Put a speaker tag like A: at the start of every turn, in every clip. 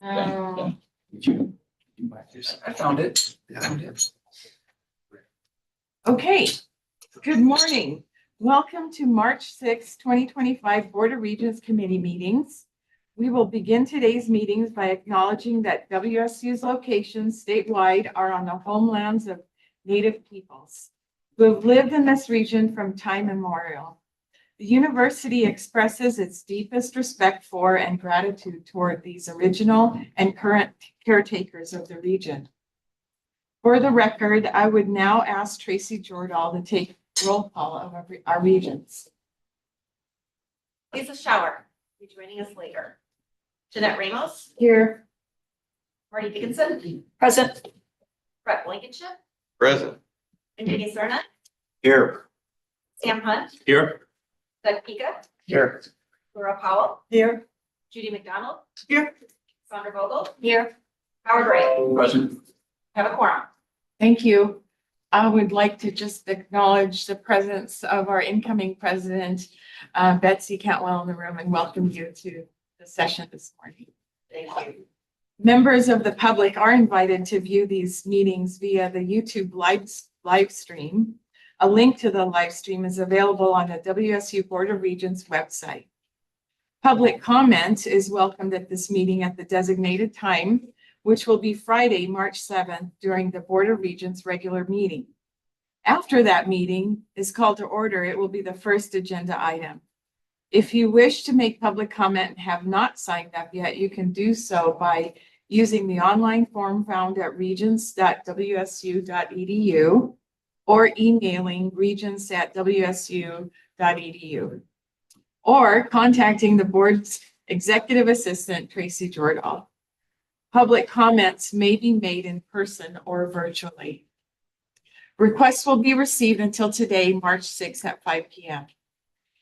A: I found it.
B: Okay, good morning. Welcome to March 6, 2025 Board of Regents Committee meetings. We will begin today's meetings by acknowledging that WSU's locations statewide are on the homelands of Native peoples who have lived in this region from time immemorial. The university expresses its deepest respect for and gratitude toward these original and current caretakers of the region. For the record, I would now ask Tracy Jordahl to take roll call of our regents.
C: Lisa Shower, be joining us later. Jeanette Ramos.
B: Here.
C: Marty Dickinson.
B: Present.
C: Brett Blankenship.
A: Present.
C: Anthony Serna.
A: Here.
C: Sam Hunt.
A: Here.
C: Doug Pika.
A: Here.
C: Laura Powell.
B: Here.
C: Judy McDonald.
B: Here.
C: Sandra Vogel.
B: Here.
C: Howard Wright.
A: Present.
C: Have a quorum.
B: Thank you. I would like to just acknowledge the presence of our incoming president, Betsy Cantwell, in the room, and welcome you to the session this morning.
C: Thank you.
B: Members of the public are invited to view these meetings via the YouTube live stream. A link to the live stream is available on the WSU Board of Regents website. Public comment is welcomed at this meeting at the designated time, which will be Friday, March 7th, during the Board of Regents regular meeting. After that meeting is called to order, it will be the first agenda item. If you wish to make public comment and have not signed up yet, you can do so by using the online form found at regents.wsu.edu or emailing regents@wsu.edu or contacting the board's executive assistant, Tracy Jordahl. Public comments may be made in person or virtually. Requests will be received until today, March 6th at 5 p.m.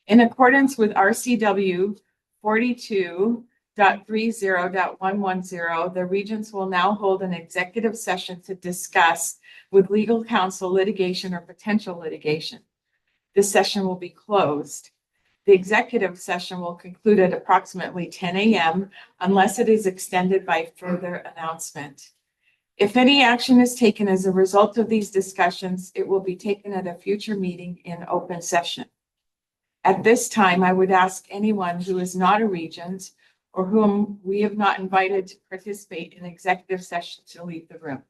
B: In accordance with RCW 42.30.110, the Regents will now hold an executive session to discuss with legal counsel litigation or potential litigation. This session will be closed. The executive session will conclude at approximately 10 a.m. unless it is extended by further announcement. If any action is taken as a result of these discussions, it will be taken at a future meeting in open session. At this time, I would ask anyone who is not a regent or whom we have not invited to participate in executive session to leave the room.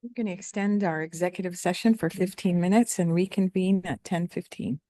B: We're going to extend our executive session for 15 minutes and reconvene at 10:15.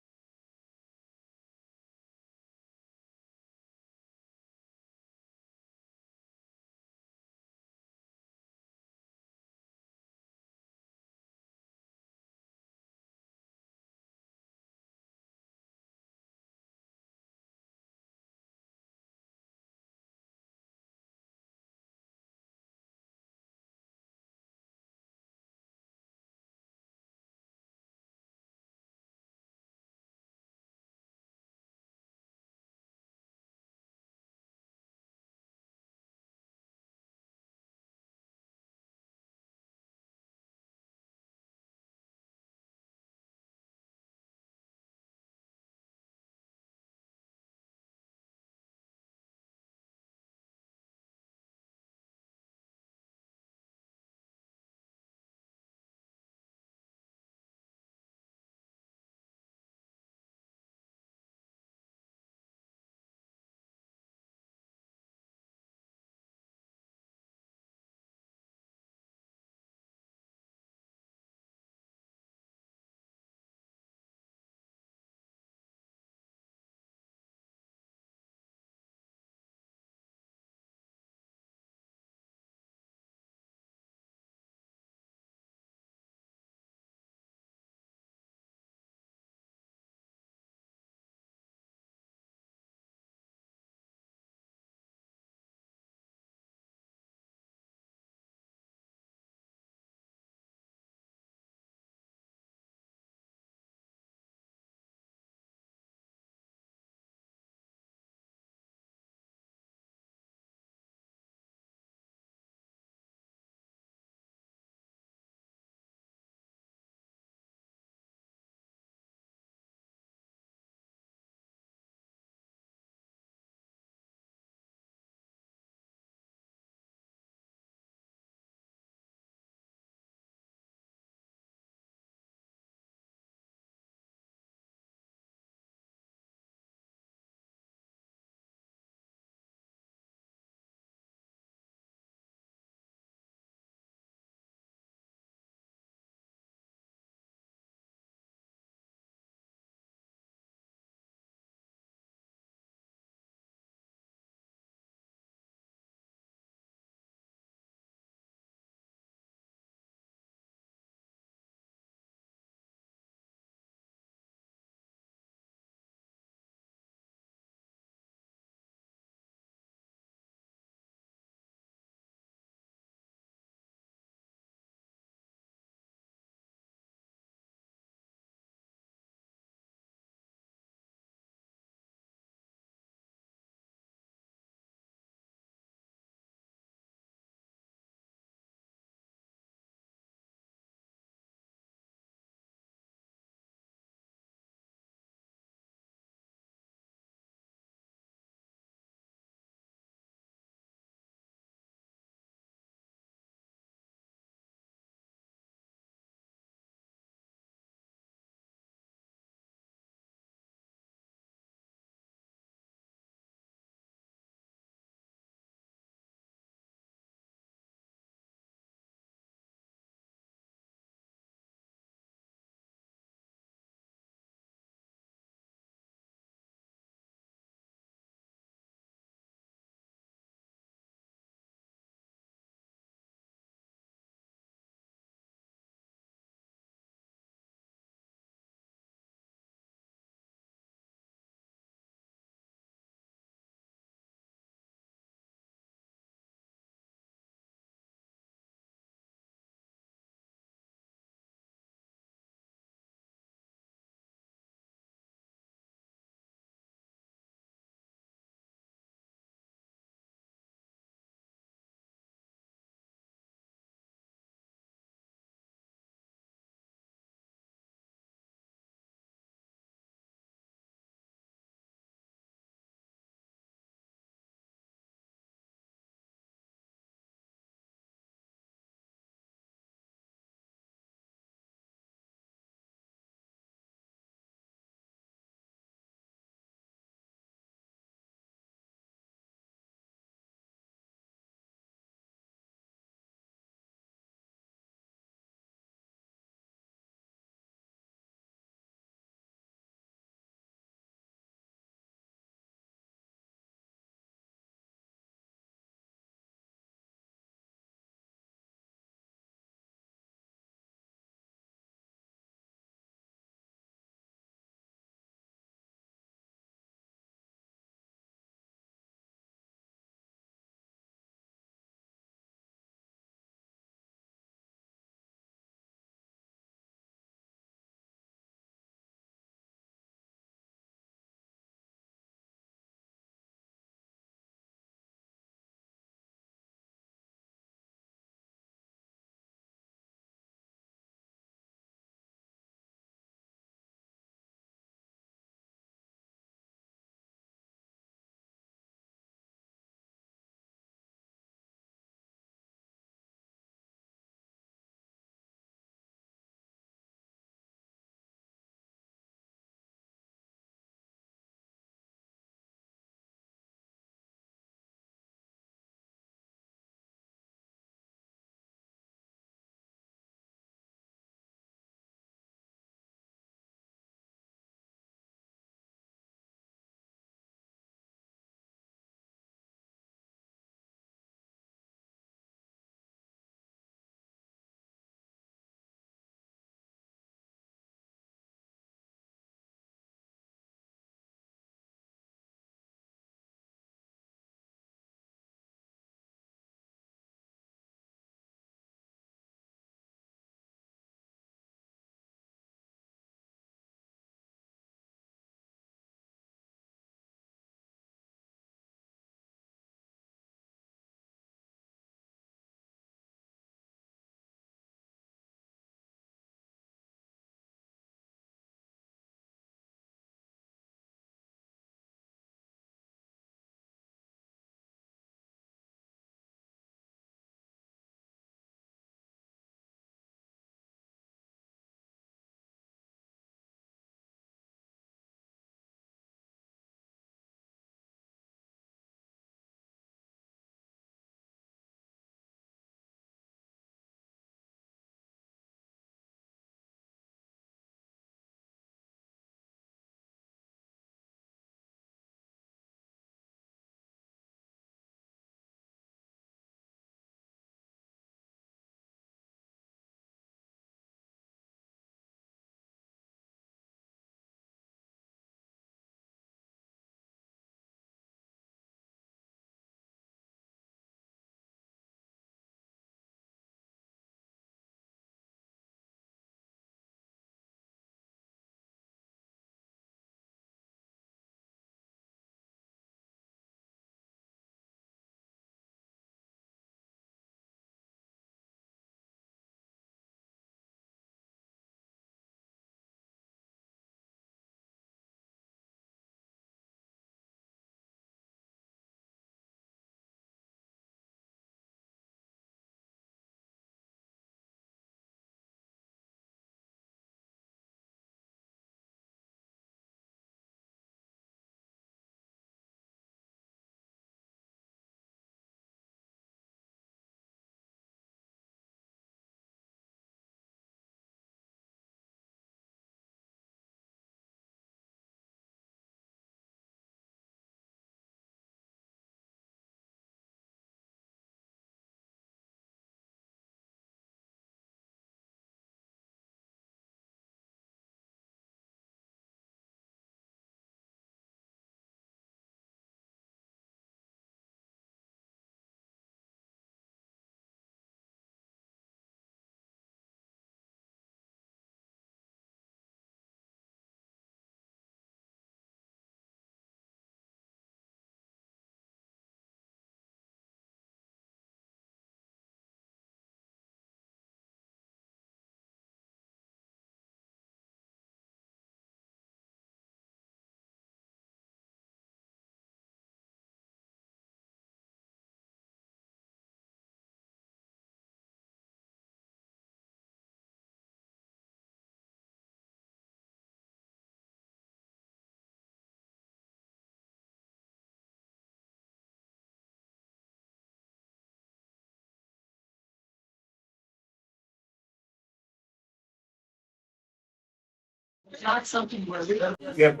D: Not something where we.
A: Yep.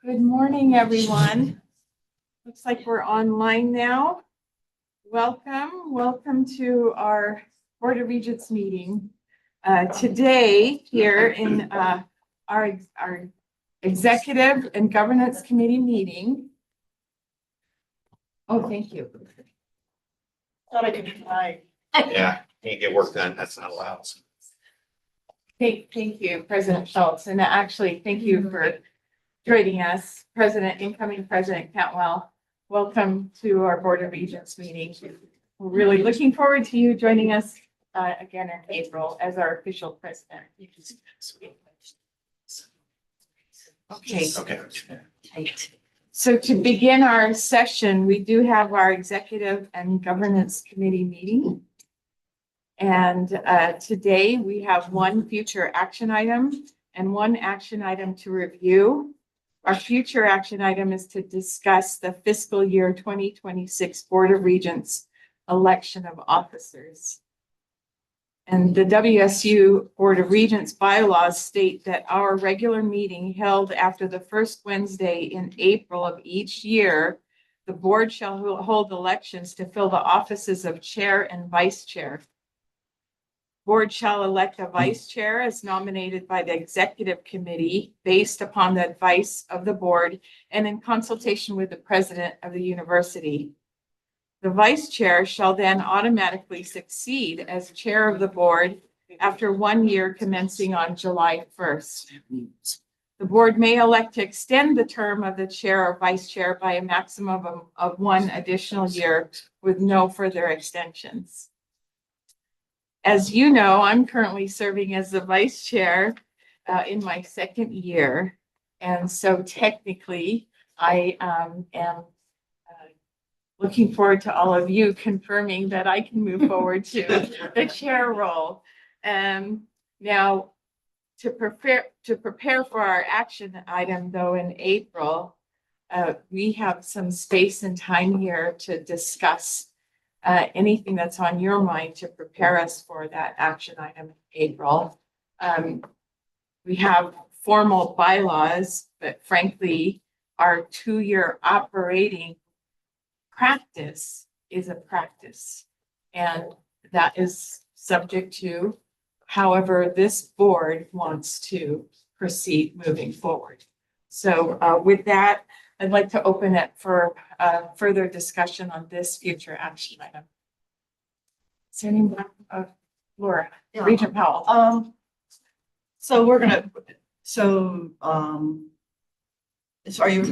B: Good morning, everyone. Looks like we're online now. Welcome to our Board of Regents meeting. Today, here in our Executive and Governance Committee meeting. Oh, thank you. Thought I could try.
A: Yeah, can't get work done. That's not allowed.
B: Thank you, President Schultz, and actually, thank you for joining us, incoming President Cantwell. Welcome to our Board of Regents meeting. We're really looking forward to you joining us again in April as our official president. Okay.
A: Okay.
B: So to begin our session, we do have our Executive and Governance Committee meeting. And today we have one future action item and one action item to review. Our future action item is to discuss the fiscal year 2026 Board of Regents election of officers. And the WSU Board of Regents bylaws state that our regular meeting held after the first Wednesday in April of each year, the board shall hold elections to fill the offices of chair and vice chair. Board shall elect a vice chair as nominated by the executive committee based upon the advice of the board and in consultation with the president of the university. The vice chair shall then automatically succeed as chair of the board after 1 year commencing on July 1st. The board may elect to extend the term of the chair or vice chair by a maximum of 1 additional year with no further extensions. As you know, I'm currently serving as the vice chair in my 2nd year. And so technically, I am looking forward to all of you confirming that I can move forward to the chair role. Now, to prepare for our action item, though, in April, we have some space and time here to discuss anything that's on your mind to prepare us for that action item in April. We have formal bylaws, but frankly, our 2-year operating practice is a practice, and that is subject to however this board wants to proceed moving forward. So with that, I'd like to open it for further discussion on this future action item. Is there any Laura,
D: Yeah.
B: Regent Powell?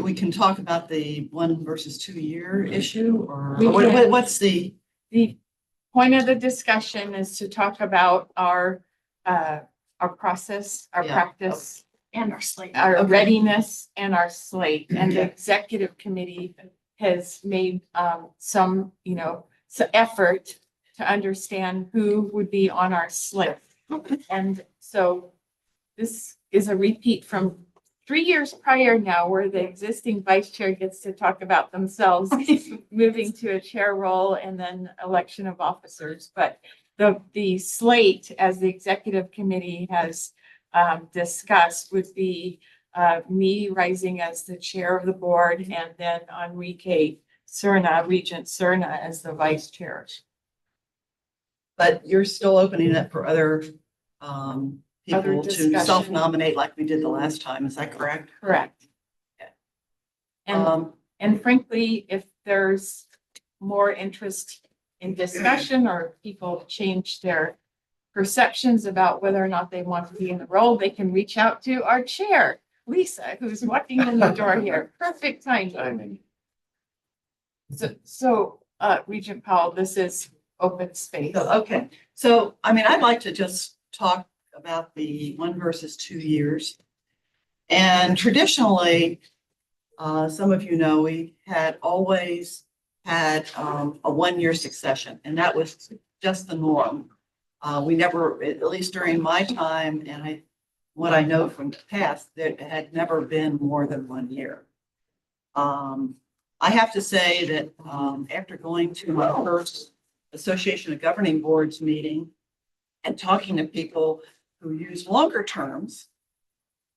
D: We can talk about the 1 versus 2 year issue, or
B: We can.
D: what's the?
B: The point of the discussion is to talk about our process, our
D: Yeah.
B: practice,
C: And our slate.
B: our
D: Okay.
B: readiness, and our slate. And the
D: Okay.
B: executive committee has made some effort to understand who would be on our slate. And so this is a repeat from 3 years prior now, where the existing vice chair gets to talk about themselves moving to a chair role and then election of officers. But the slate, as the executive committee has discussed, would be me rising as the chair of the board, and then Enrique Cerna, Regent Cerna, as the vice chair.
D: But you're still opening it for other people to
B: discussion.
D: self-nominate like we did the last time. Is that correct?
B: Correct. And frankly, if there's more interest in discussion, or people change their perceptions about whether or not they want to be in the role, they can reach out to our chair, Lisa, who's walking in the door here. Perfect timing. So Regent Powell, this is open space.
D: Okay, so I mean, I'd like to just talk about the 1 versus 2 years. And traditionally, some of you know, we had always had a 1-year succession, and that was just the norm. We never, at least during my time, and what I know from the past, there had never been more than 1 year. I have to say that after going to my first Association of Governing Boards meeting and talking to people who use longer terms,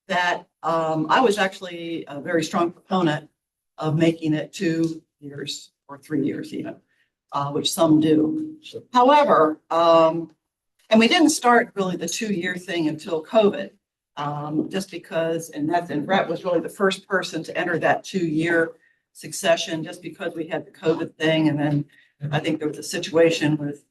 D: that I was actually a very strong proponent of making it 2 years or 3 years even, which some do. However, And we didn't start really the 2-year thing until COVID. Just because, and Brett was really the first person to enter that 2-year succession, just because we had the COVID thing. And then I think there was a situation with,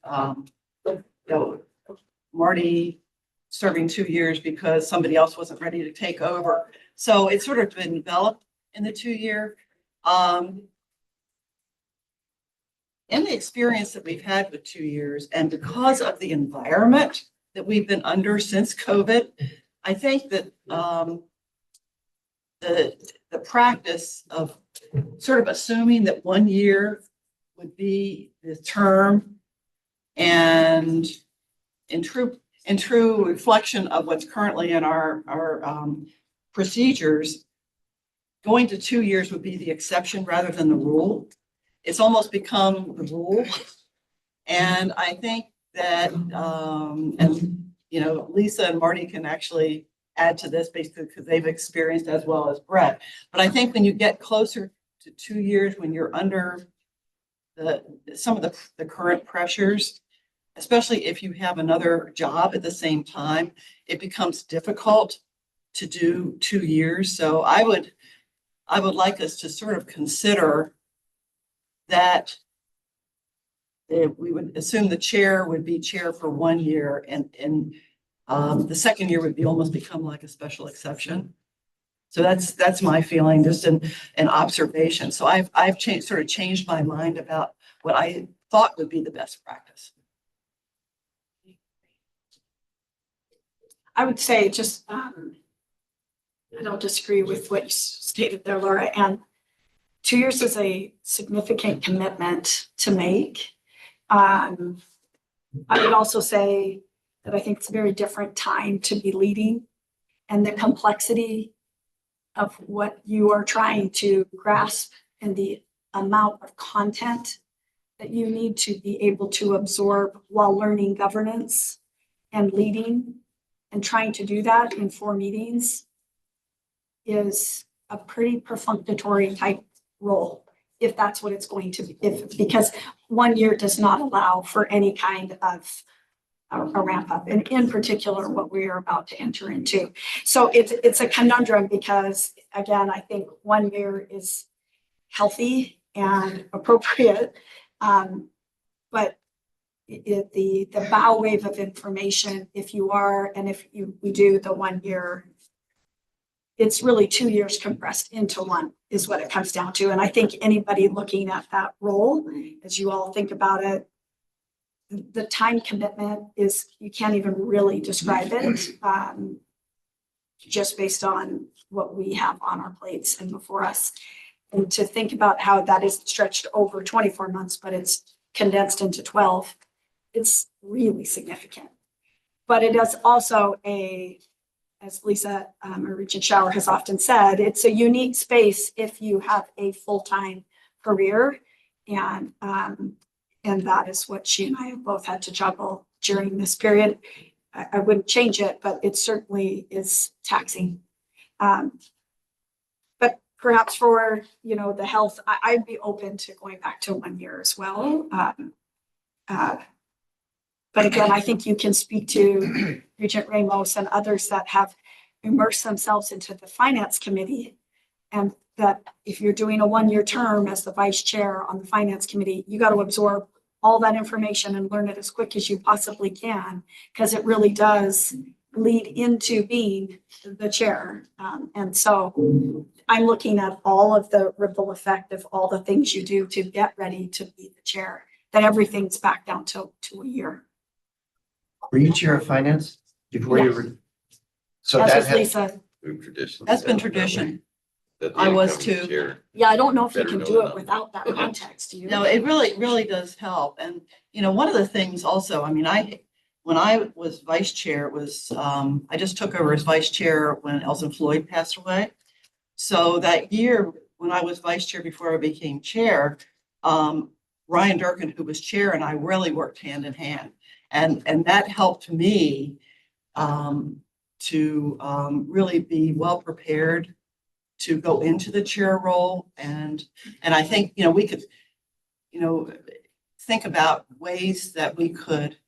D: Marty serving 2 years because somebody else wasn't ready to take over. So it's sort of been developed in the 2-year. In the experience that we've had with 2 years, and because of the environment that we've been under since COVID, I think that the practice of sort of assuming that 1 year would be the term, and in true reflection of what's currently in our procedures, going to 2 years would be the exception rather than the rule. It's almost become the rule. And I think that, and Lisa and Marty can actually add to this basically because they've experienced as well as Brett. But I think when you get closer to 2 years, when you're under some of the current pressures, especially if you have another job at the same time, it becomes difficult to do 2 years. So I would like us to sort of consider that we would assume the chair would be chair for 1 year, and the second year would be almost become like a special exception. So that's my feeling, just an observation. So I've changed my mind about what I thought would be the best practice.
E: I would say just, I don't disagree with what you stated there, Laura, and 2 years is a significant commitment to make. I would also say that I think it's a very different time to be leading, and the complexity of what you are trying to grasp and the amount of content that you need to be able to absorb while learning governance and leading, and trying to do that in 4 meetings is a pretty perfunctory type role, if that's what it's going to be, because 1 year does not allow for any kind of a ramp up, and in particular what we are about to enter into. So it's a conundrum because, again, I think 1 year is healthy and appropriate, but the bow wave of information, if we do the 1 year, it's really 2 years compressed into one is what it comes down to. And I think anybody looking at that role, as you all think about it, the time commitment is, you can't even really describe it, just based on what we have on our plates and before us. And to think about how that is stretched over 24 months, but it's condensed into 12, it's really significant. But it is also as Lisa or Regent Shower has often said, it's a unique space if you have a full-time career, and that is what she and I have both had to juggle during this period. I wouldn't change it, but it certainly is taxing. But perhaps for the health, I'd be open to going back to 1 year as well. But again, I think you can speak to Regent Ramos and others that have immersed themselves into the finance committee, and that if you're doing a 1 year term as the vice chair on the finance committee, you got to absorb all that information and learn it as quick as you possibly can, because it really does lead into being the chair. And so I'm looking at all of the ripple effect of all the things you do to get ready to be the chair, that everything's back down to a year.
A: Were you chair of finance before you were? So
E: As
A: that
E: was
A: had,
E: Lisa.
D: That's been tradition.
F: That the
D: I was
F: incoming
D: too.
F: chair-
E: Yeah, I don't know if you
F: Better
E: can
F: know
E: do
F: than
E: it
F: not.
E: without that context, do you?
D: No, it really does help. And, one of the things also, I mean, when I was vice chair, it was, I just took over as vice chair when Elson Floyd passed away. So that year, when I was vice chair before I became chair, Ryan Durkin, who was chair, and I really worked hand in hand. And that helped me to really be well prepared to go into the chair role. And I think, we could, think about ways that we could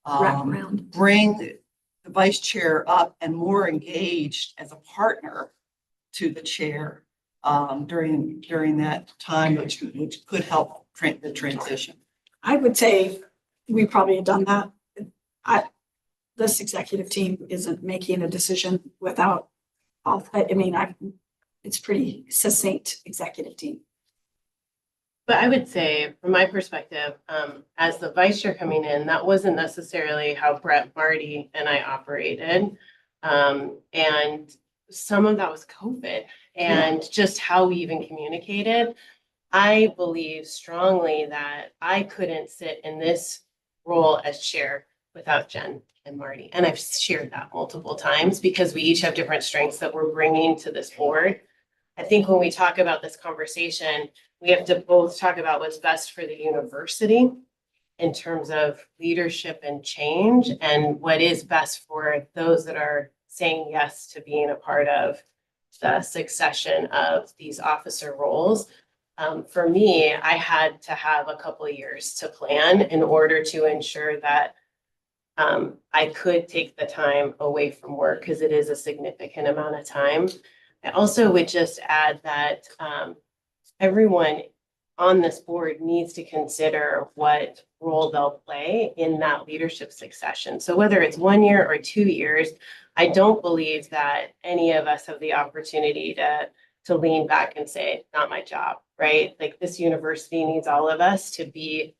E: Wraparound.
D: bring the vice chair up and more engaged as a partner to the chair during that time, which could help the transition.
E: I would say we probably have done that. This executive team isn't making a decision without it's pretty succinct executive team.
F: But I would say, from my perspective, as the vice chair coming in, that wasn't necessarily how Brett, Marty, and I operated. And some of that was COVID and just how we even communicated. I believe strongly that I couldn't sit in this role as chair without Jen and Marty. And I've shared that multiple times because we each have different strengths that we're bringing to this board. I think when we talk about this conversation, we have to both talk about what's best for the university in terms of leadership and change and what is best for those that are saying yes to being a part of the succession of these officer roles. For me, I had to have a couple of years to plan in order to ensure that I could take the time away from work because it is a significant amount of time. I also would just add that everyone on this board needs to consider what role they'll play in that leadership succession. So whether it's 1 year or 2 years, I don't believe that any of us have the opportunity to lean back and say, not my job, right? Like this university needs all of us to be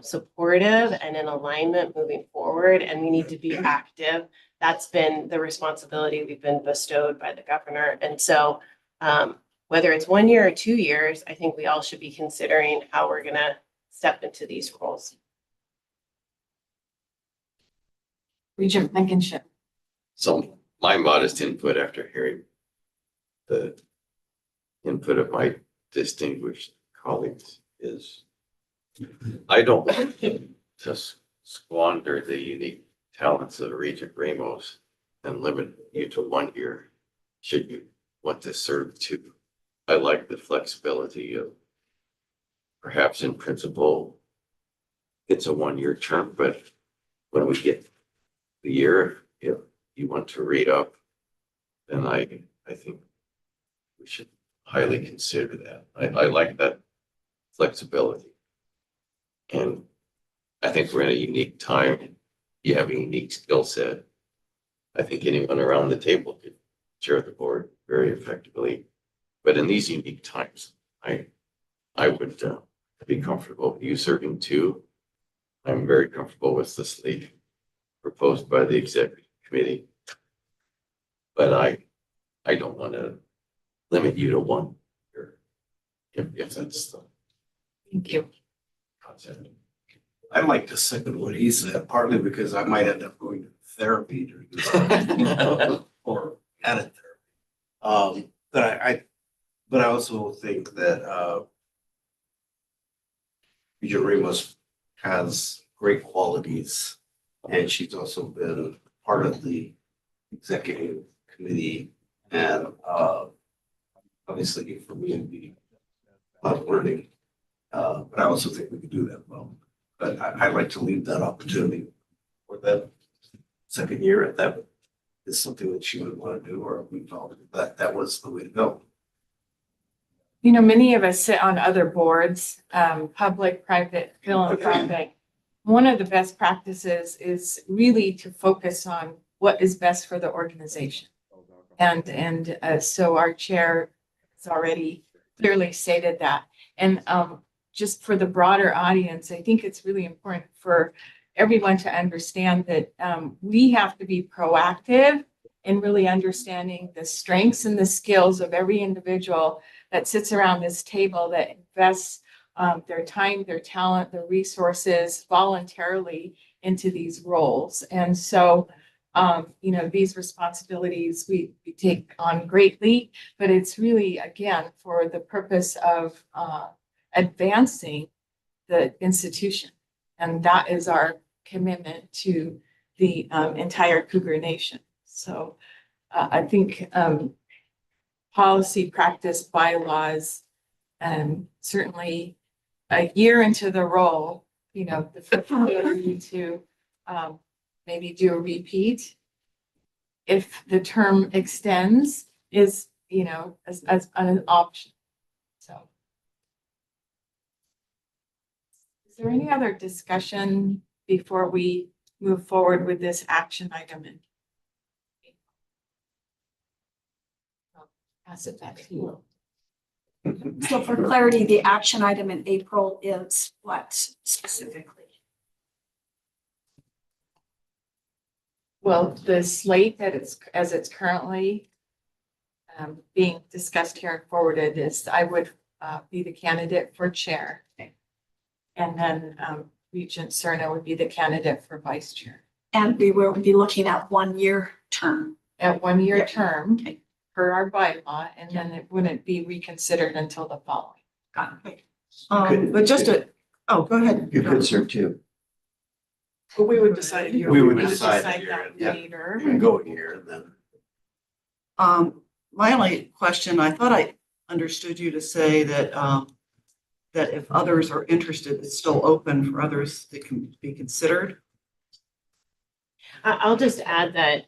F: supportive and in alignment moving forward, and we need to be active. That's been the responsibility we've been bestowed by the governor. And so whether it's 1 year or 2 years, I think we all should be considering how we're gonna step into these roles.
B: Regent Blankenship.
G: So my modest input after hearing the input of my distinguished colleagues is I don't want to squander the unique talents of Regent Ramos and limit you to 1 year should you want to serve two. I like the flexibility of perhaps in principle, it's a 1 year term, but when we get the year, if you want to read up, then I think we should highly consider that. I like that flexibility. And I think we're in a unique time. You have a unique skill set. I think anyone around the table could chair the board very effectively. But in these unique times, I would be comfortable with you serving two. I'm very comfortable with the slate proposed by the executive committee. But I don't want to limit you to 1 year, if that's the
B: Thank you.
G: concept.
H: I'd like to second what he said, partly because I might end up going to therapy during this time, or added therapy. But I also think that Regent Ramos has great qualities, and she's also been part of the executive committee, and obviously for me it'd be a lot of learning. But I also think we could do that well. But I'd like to leave that opportunity for that second year, if that is something that she would want to do, or we felt that that was the way to go.
B: You know, many of us sit on other boards, public, private, philanthropic. One of the best practices is really to focus on what is best for the organization. And so our chair has already clearly stated that. And just for the broader audience, I think it's really important for everyone to understand that we have to be proactive in really understanding the strengths and the skills of every individual that sits around this table that invests their time, their talent, their resources voluntarily into these roles. And so, you know, these responsibilities we take on greatly, but it's really, again, for the purpose of advancing the institution. And that is our commitment to the entire Cougar Nation. So I think policy, practice, bylaws, and certainly a year into the role, you know, the ability to maybe do a repeat. If the term extends is, as an option. So. Is there any other discussion before we move forward with this action item? I'll pass it back to you.
E: So for clarity, the action item in April is what specifically?
B: Well, the slate as it's currently being discussed here and forwarded is I would be the candidate for chair. And then Regent Serna would be the candidate for vice chair.
E: And we will be looking at 1-year term.
B: At 1-year
E: Yeah.
B: term
E: Okay.
B: per our bylaw, and then it wouldn't be reconsidered until the following.
E: Got it.
D: But just oh, go ahead.
A: You could serve too.
B: But we would decide.
H: We would decide here,
B: that
A: yeah.
B: later.
H: You can go here and then.
D: My only question, I thought I understood you to say that, that if others are interested, it's still open for others that can be considered.
F: I'll just add that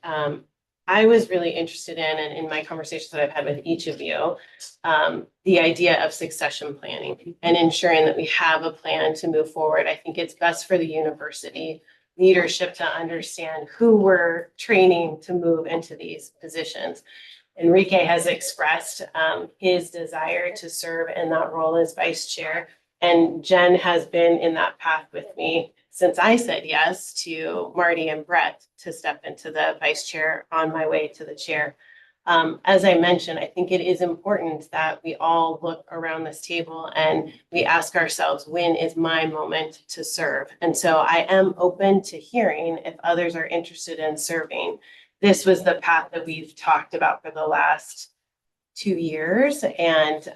F: I was really interested in, and in my conversations that I've had with each of you, the idea of succession planning and ensuring that we have a plan to move forward. I think it's best for the university leadership to understand who we're training to move into these positions. Enrique has expressed his desire to serve in that role as vice chair. And Jen has been in that path with me since I said yes to Marty and Brett to step into the vice chair on my way to the chair. As I mentioned, I think it is important that we all look around this table and we ask ourselves, when is my moment to serve? And so I am open to hearing if others are interested in serving. This was the path that we've talked about for the last 2 years. And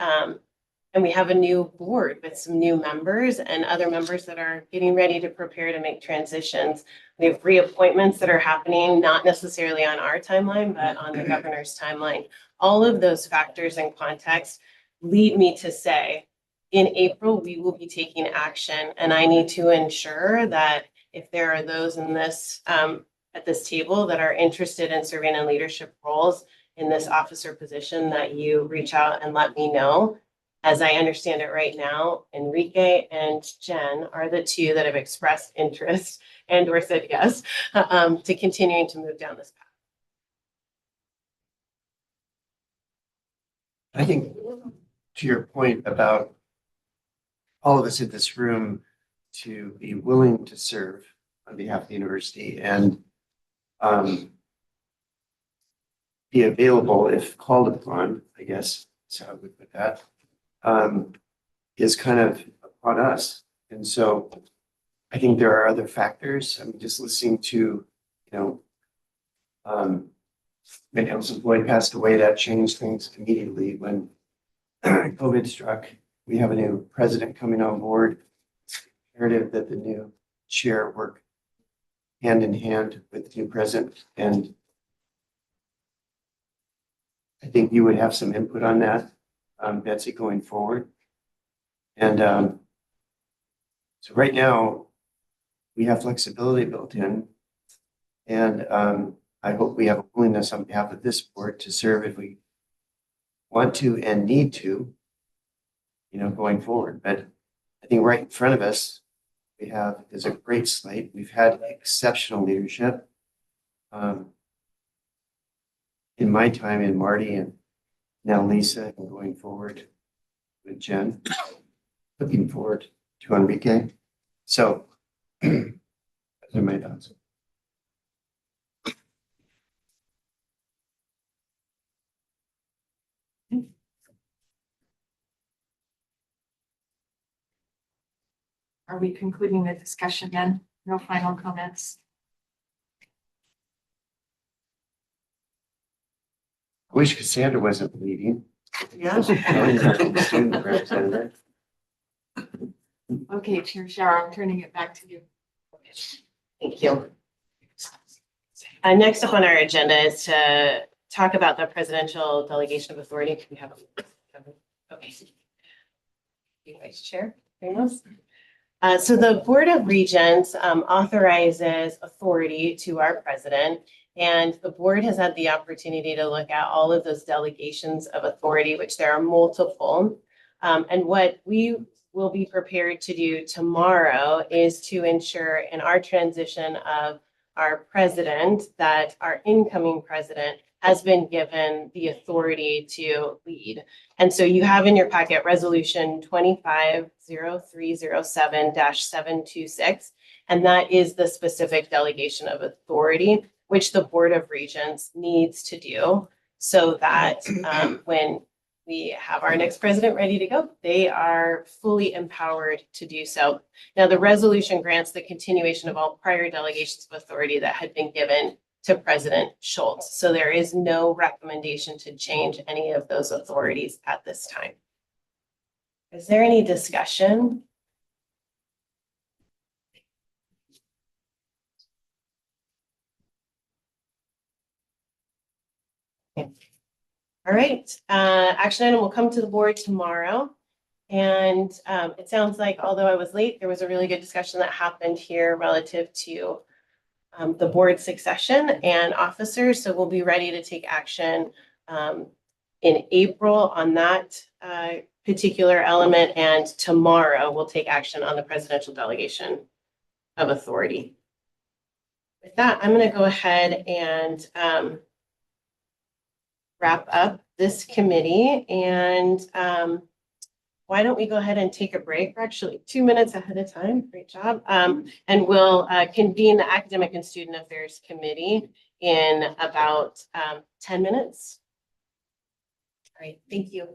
F: we have a new board with some new members and other members that are getting ready to prepare to make transitions. We have reappointments that are happening, not necessarily on our timeline, but on the governor's timeline. All of those factors and context lead me to say, in April, we will be taking action. And I need to ensure that if there are those in this, at this table that are interested in serving in leadership roles in this officer position, that you reach out and let me know. As I understand it right now, Enrique and Jen are the two that have expressed interest and or said yes to continuing to move down this path.
A: I think to your point about all of us in this room to be willing to serve on behalf of the university and be available if called upon, I guess, is how I would put that, is kind of upon us. And so I think there are other factors. I'm just listening to, when Elsa Floyd passed away, that changed things immediately when COVID struck. We have a new president coming on board. It's imperative that the new chair work hand in hand with the new president. And I think you would have some input on that, Betsy, going forward. And so right now, we have flexibility built in. And I hope we have a willingness on behalf of this board to serve if we want to and need to, going forward. But I think right in front of us, is a great slate. We've had exceptional leadership. In my time in Marty and now Lisa, and going forward with Jen, looking forward to Enrique. So those are my thoughts.
B: Are we concluding the discussion then? No final comments?
A: I wish Cassandra wasn't leading.
D: Yes.
A: Student representative.
B: Okay, Chair Shower, I'm turning it back to you.
F: Thank you. Next up on our agenda is to talk about the presidential delegation of authority. Can we have okay. You Vice Chair, Ramos. So the Board of Regents authorizes authority to our president. And the board has had the opportunity to look at all of those delegations of authority, which there are multiple. And what we will be prepared to do tomorrow is to ensure in our transition of our president that our incoming president has been given the authority to lead. And so you have in your packet resolution 250307-726, and that is the specific delegation of authority which the Board of Regents needs to do so that when we have our next president ready to go, they are fully empowered to do so. Now, the resolution grants the continuation of all prior delegations of authority that had been given to President Schultz. So there is no recommendation to change any of those authorities at this time. Is there any discussion? Okay. All right, action item will come to the board tomorrow. And it sounds like, although I was late, there was a really good discussion that happened here relative to the board succession and officers. So we'll be ready to take action in April on that particular element. And tomorrow we'll take action on the presidential delegation of authority. With that, I'm going to go ahead and wrap up this committee. And why don't we go ahead and take a break? We're actually 2 minutes ahead of time. Great job. And we'll convene the Academic and Student Affairs Committee in about 10 minutes. All right, thank you.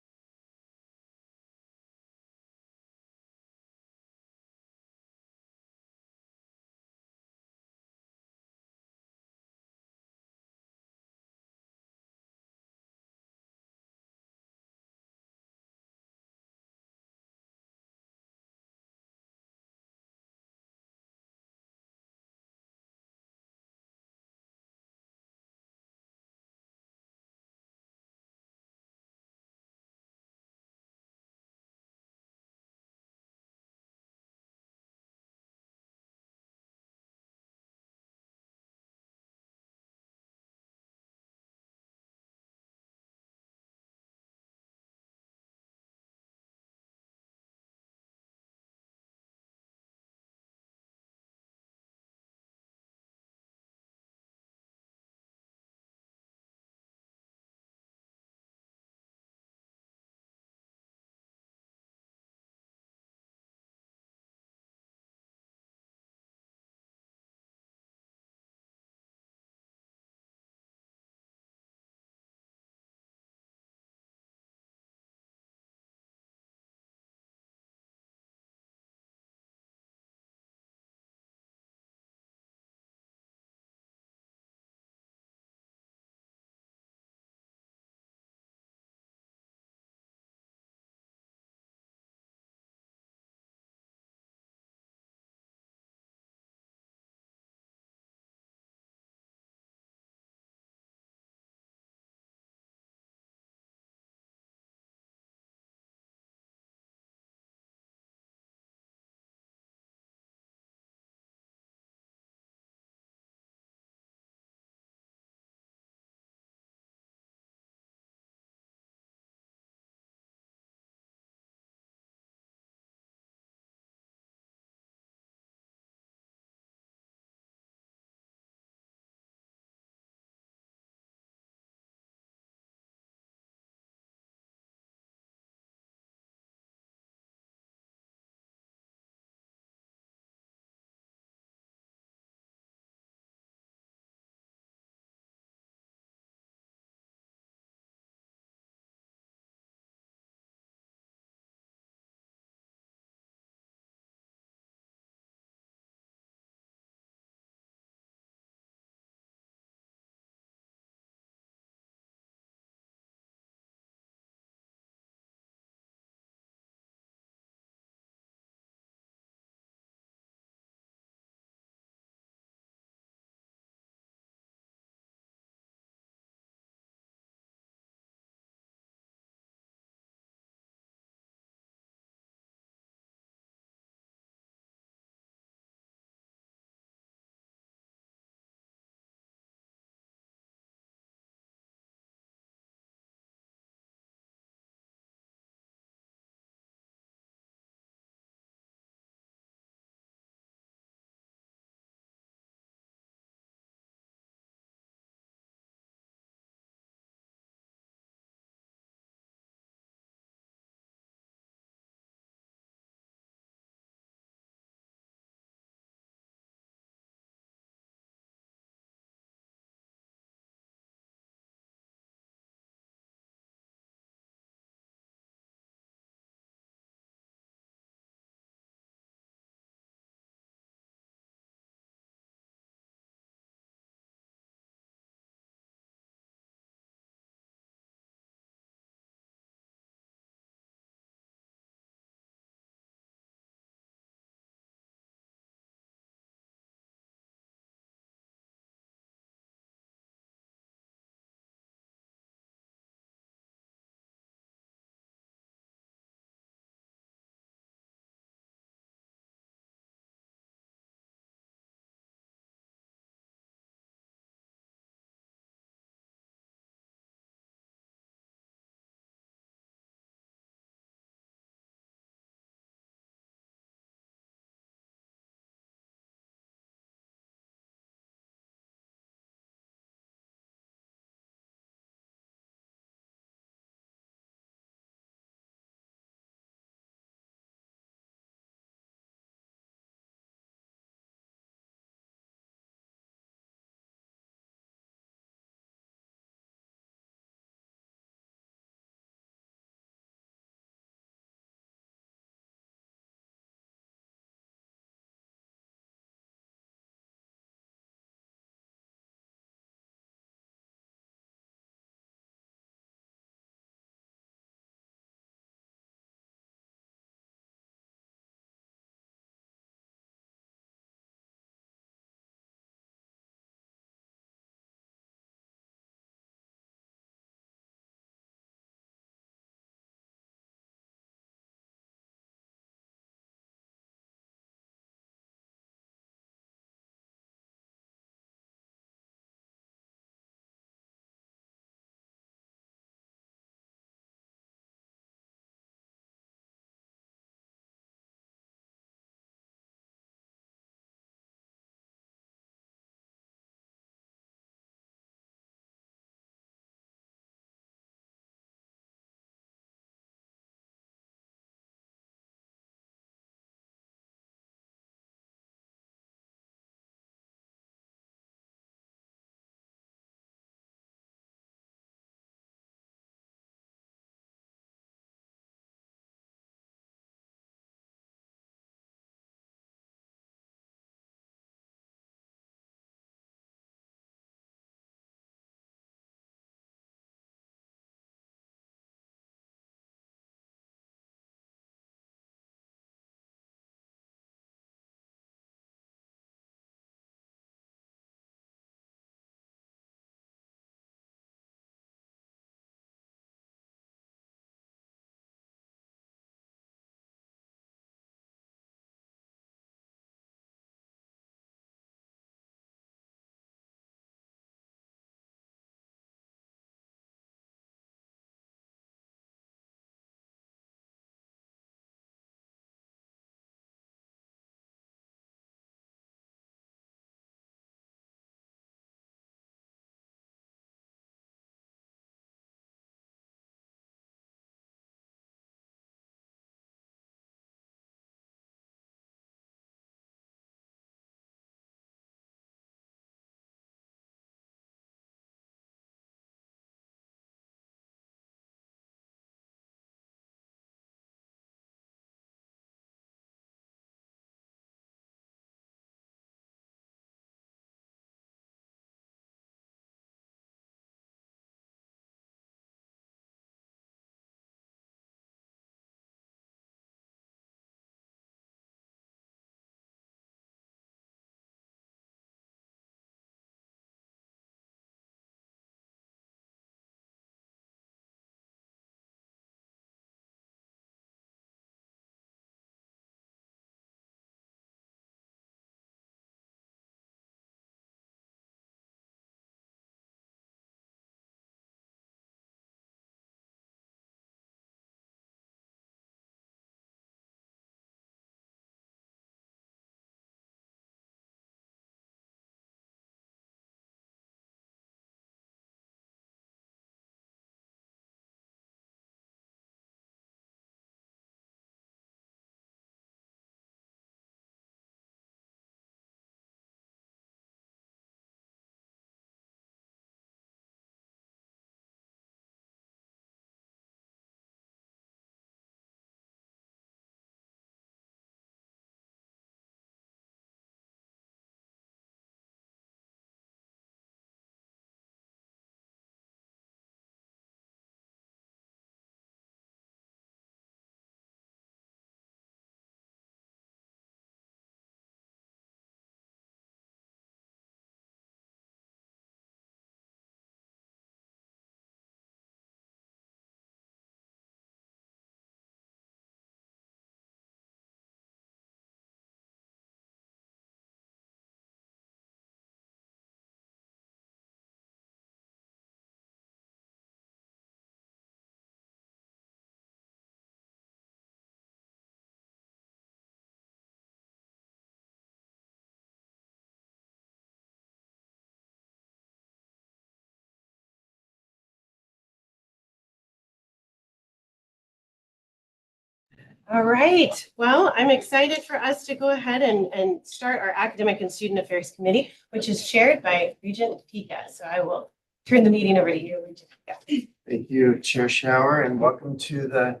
F: All right, well, I'm excited for us to go ahead and start our Academic and Student Affairs Committee, which is chaired by Regent Pika. So I will turn the meeting over to you, Regent Pika.
A: Thank you, Chair Shower, and welcome to the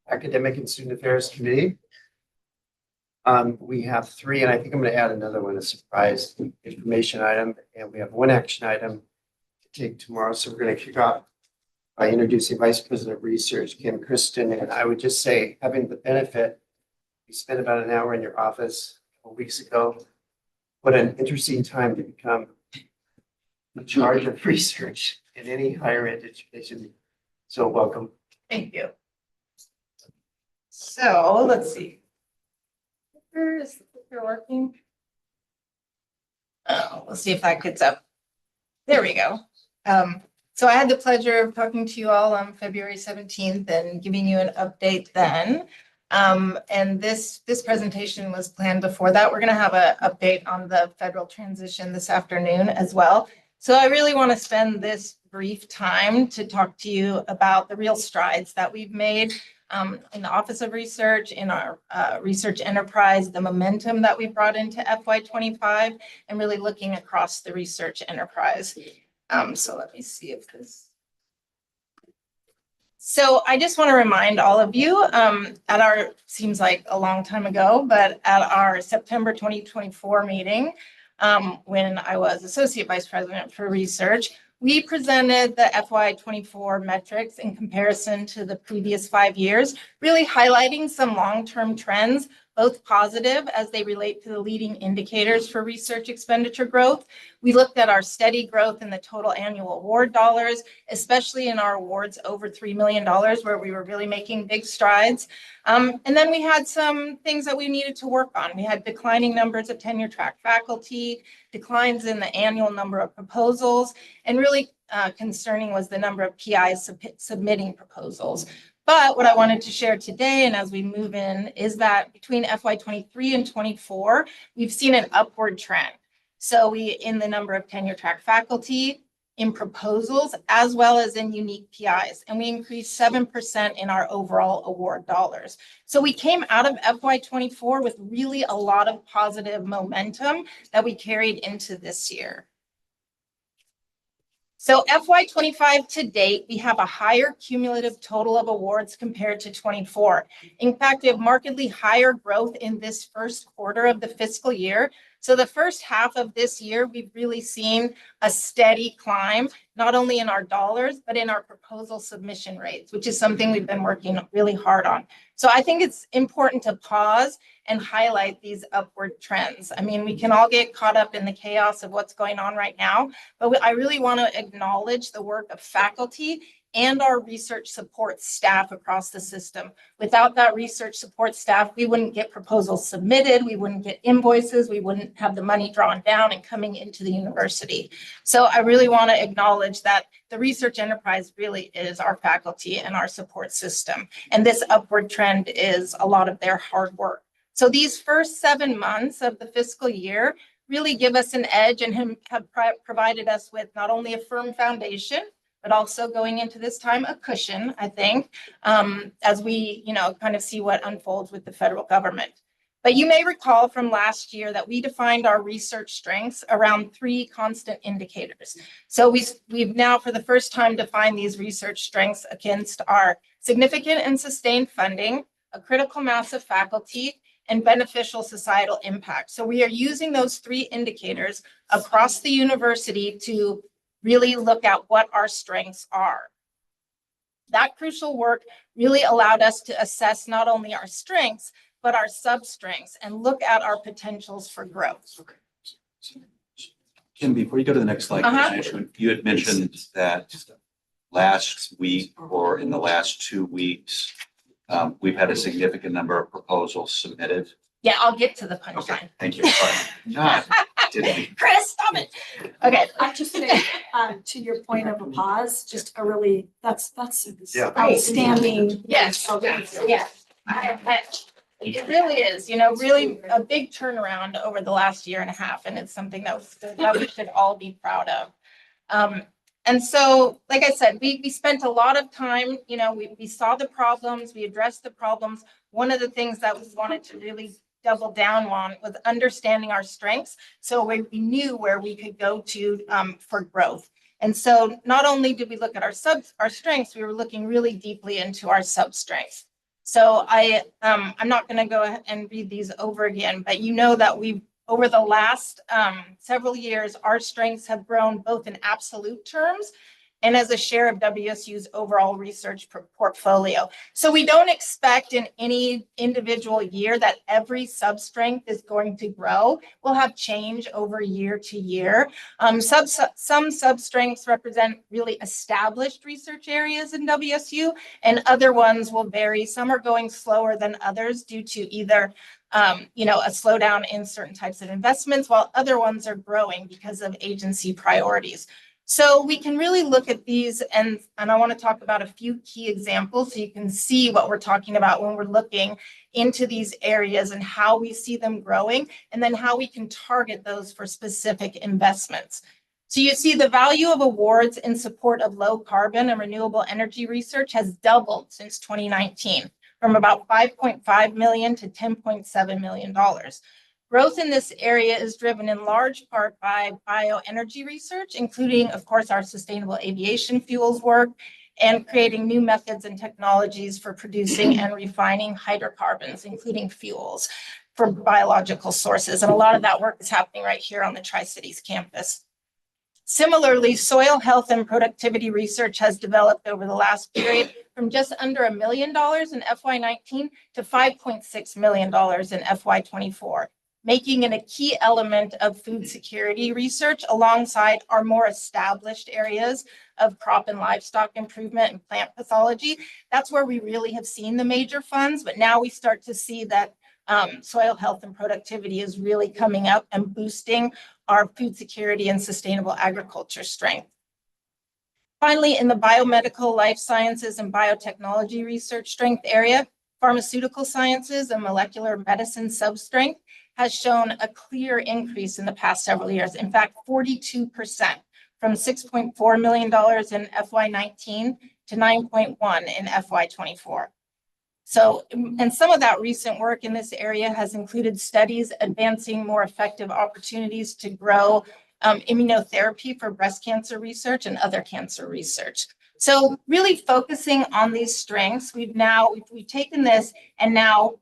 A: Academic and Student Affairs Committee. We have three, and I think I'm going to add another one, a surprise information item, and we have one action item to take tomorrow. So we're going to kick off by introducing Vice President of Research, Kim Kristen. And I would just say, having the benefit, we spent about an hour in your office a couple weeks ago. What an interesting time to become in charge of research in any higher ed education. So welcome.
C: Thank you. So let's see. Is the clicker working? Oh, let's see if that gets up. There we go. So I had the pleasure of talking to you all on February 17th and giving you an update then. And this presentation was planned before that. We're going to have an update on the federal transition this afternoon as well. So I really want to spend this brief time to talk to you about the real strides that we've made in the Office of Research, in our research enterprise, the momentum that we brought into FY25, and really looking across the research enterprise. So let me see if this. So I just want to remind all of you at our, seems like a long time ago, but at our September 2024 meeting, when I was Associate Vice President for Research, we presented the FY24 metrics in comparison to the previous 5 years, really highlighting some long-term trends, both positive as they relate to the leading indicators for research expenditure growth. We looked at our steady growth in the total annual award dollars, especially in our awards over $3 million, where we were really making big strides. And then we had some things that we needed to work on. We had declining numbers of tenure track faculty, declines in the annual number of proposals, and really concerning was the number of PIs submitting proposals. But what I wanted to share today, and as we move in, is that between FY23 and 24, we've seen an upward trend. So in the number of tenure track faculty, in proposals, as well as in unique PIs. And we increased 7% in our overall award dollars. So we came out of FY24 with really a lot of positive momentum that we carried into this year. So FY25 to date, we have a higher cumulative total of awards compared to 24. In fact, we have markedly higher growth in this first quarter of the fiscal year. So the first half of this year, we've really seen a steady climb, not only in our dollars, but in our proposal submission rates, which is something we've been working really hard on. So I think it's important to pause and highlight these upward trends. I mean, we can all get caught up in the chaos of what's going on right now, but I really want to acknowledge the work of faculty and our research support staff across the system. Without that research support staff, we wouldn't get proposals submitted, we wouldn't get invoices, we wouldn't have the money drawn down and coming into the university. So I really want to acknowledge that the research enterprise really is our faculty and our support system. And this upward trend is a lot of their hard work. So these first 7 months of the fiscal year really give us an edge and have provided us with not only a firm foundation, but also going into this time, a cushion, I think, as we, kind of see what unfolds with the federal government. But you may recall from last year that we defined our research strengths around 3 constant indicators. So we've now, for the first time, defined these research strengths against our significant and sustained funding, a critical mass of faculty, and beneficial societal impact. So we are using those 3 indicators across the university to really look at what our strengths are. That crucial work really allowed us to assess not only our strengths, but our sub-strengths and look at our potentials for growth.
I: Kim, before you go to the next slide, you had mentioned that last week or in the last 2 weeks, we've had a significant number of proposals submitted.
E: Yeah, I'll get to the punchline.
I: Okay, thank you. God, didn't we?
E: Chris, stop it. Okay.
J: I just say, to your point of a pause, just a really, that's
A: Yeah.
J: outstanding.
E: Yes. Yes. It really is, really a big turnaround over the last year and a half, and it's something that we should all be proud of.
C: And so, like I said, we spent a lot of time, we saw the problems, we addressed the problems. One of the things that we wanted to really double down on was understanding our strengths. So we knew where we could go to for growth. And so not only did we look at our strengths, we were looking really deeply into our sub strengths. So I'm not going to go ahead and read these over again, but you know that over the last several years, our strengths have grown both in absolute terms and as a share of WSU's overall research portfolio. So we don't expect in any individual year that every sub-strength is going to grow. We'll have change over year to year. Some sub-strengths represent really established research areas in WSU, and other ones will vary. Some are going slower than others due to either a slowdown in certain types of investments, while other ones are growing because of agency priorities. So we can really look at these, and I want to talk about a few key examples so you can see what we're talking about when we're looking into these areas and how we see them growing, and then how we can target those for specific investments. So you see the value of awards in support of low carbon and renewable energy research has doubled since 2019. From about 5.5 million to $10.7 million. Growth in this area is driven in large part by bioenergy research, including, of course, our sustainable aviation fuels work and creating new methods and technologies for producing and refining hydrocarbons, including fuels for biological sources. And a lot of that work is happening right here on the Tri-Cities campus. Similarly, soil health and productivity research has developed over the last period from just under $1 million in FY19 to $5.6 million in FY24, making it a key element of food security research alongside our more established areas of crop and livestock improvement and plant pathology. That's where we really have seen the major funds, but now we start to see that soil health and productivity is really coming up and boosting our food security and sustainable agriculture strength. Finally, in the biomedical, life sciences, and biotechnology research strength area, pharmaceutical sciences and molecular medicine sub-strength has shown a clear increase in the past several years. In fact, 42% from $6.4 million in FY19 to 9.1 in FY24. So, and some of that recent work in this area has included studies advancing more effective opportunities to grow immunotherapy for breast cancer research and other cancer research. So really focusing on these strengths, we've taken this and now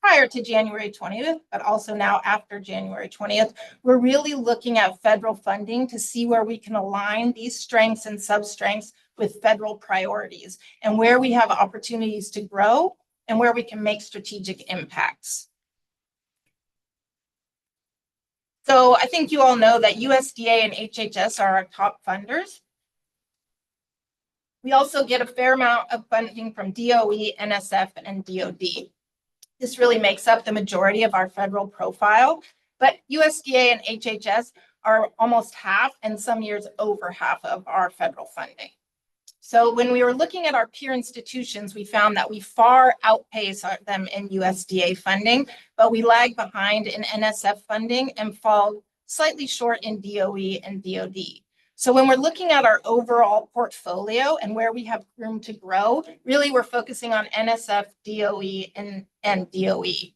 C: prior to January 20th, but also now after January 20th, we're really looking at federal funding to see where we can align these strengths and sub-strengths with federal priorities and where we have opportunities to grow and where we can make strategic impacts. So I think you all know that USDA and HHS are our top funders. We also get a fair amount of funding from DOE, NSF, and DOD. This really makes up the majority of our federal profile, but USDA and HHS are almost half and some years over half of our federal funding. So when we were looking at our peer institutions, we found that we far outpace them in USDA funding, but we lag behind in NSF funding and fall slightly short in DOE and DOD. So when we're looking at our overall portfolio and where we have room to grow, really we're focusing on NSF, DOE, and DOE.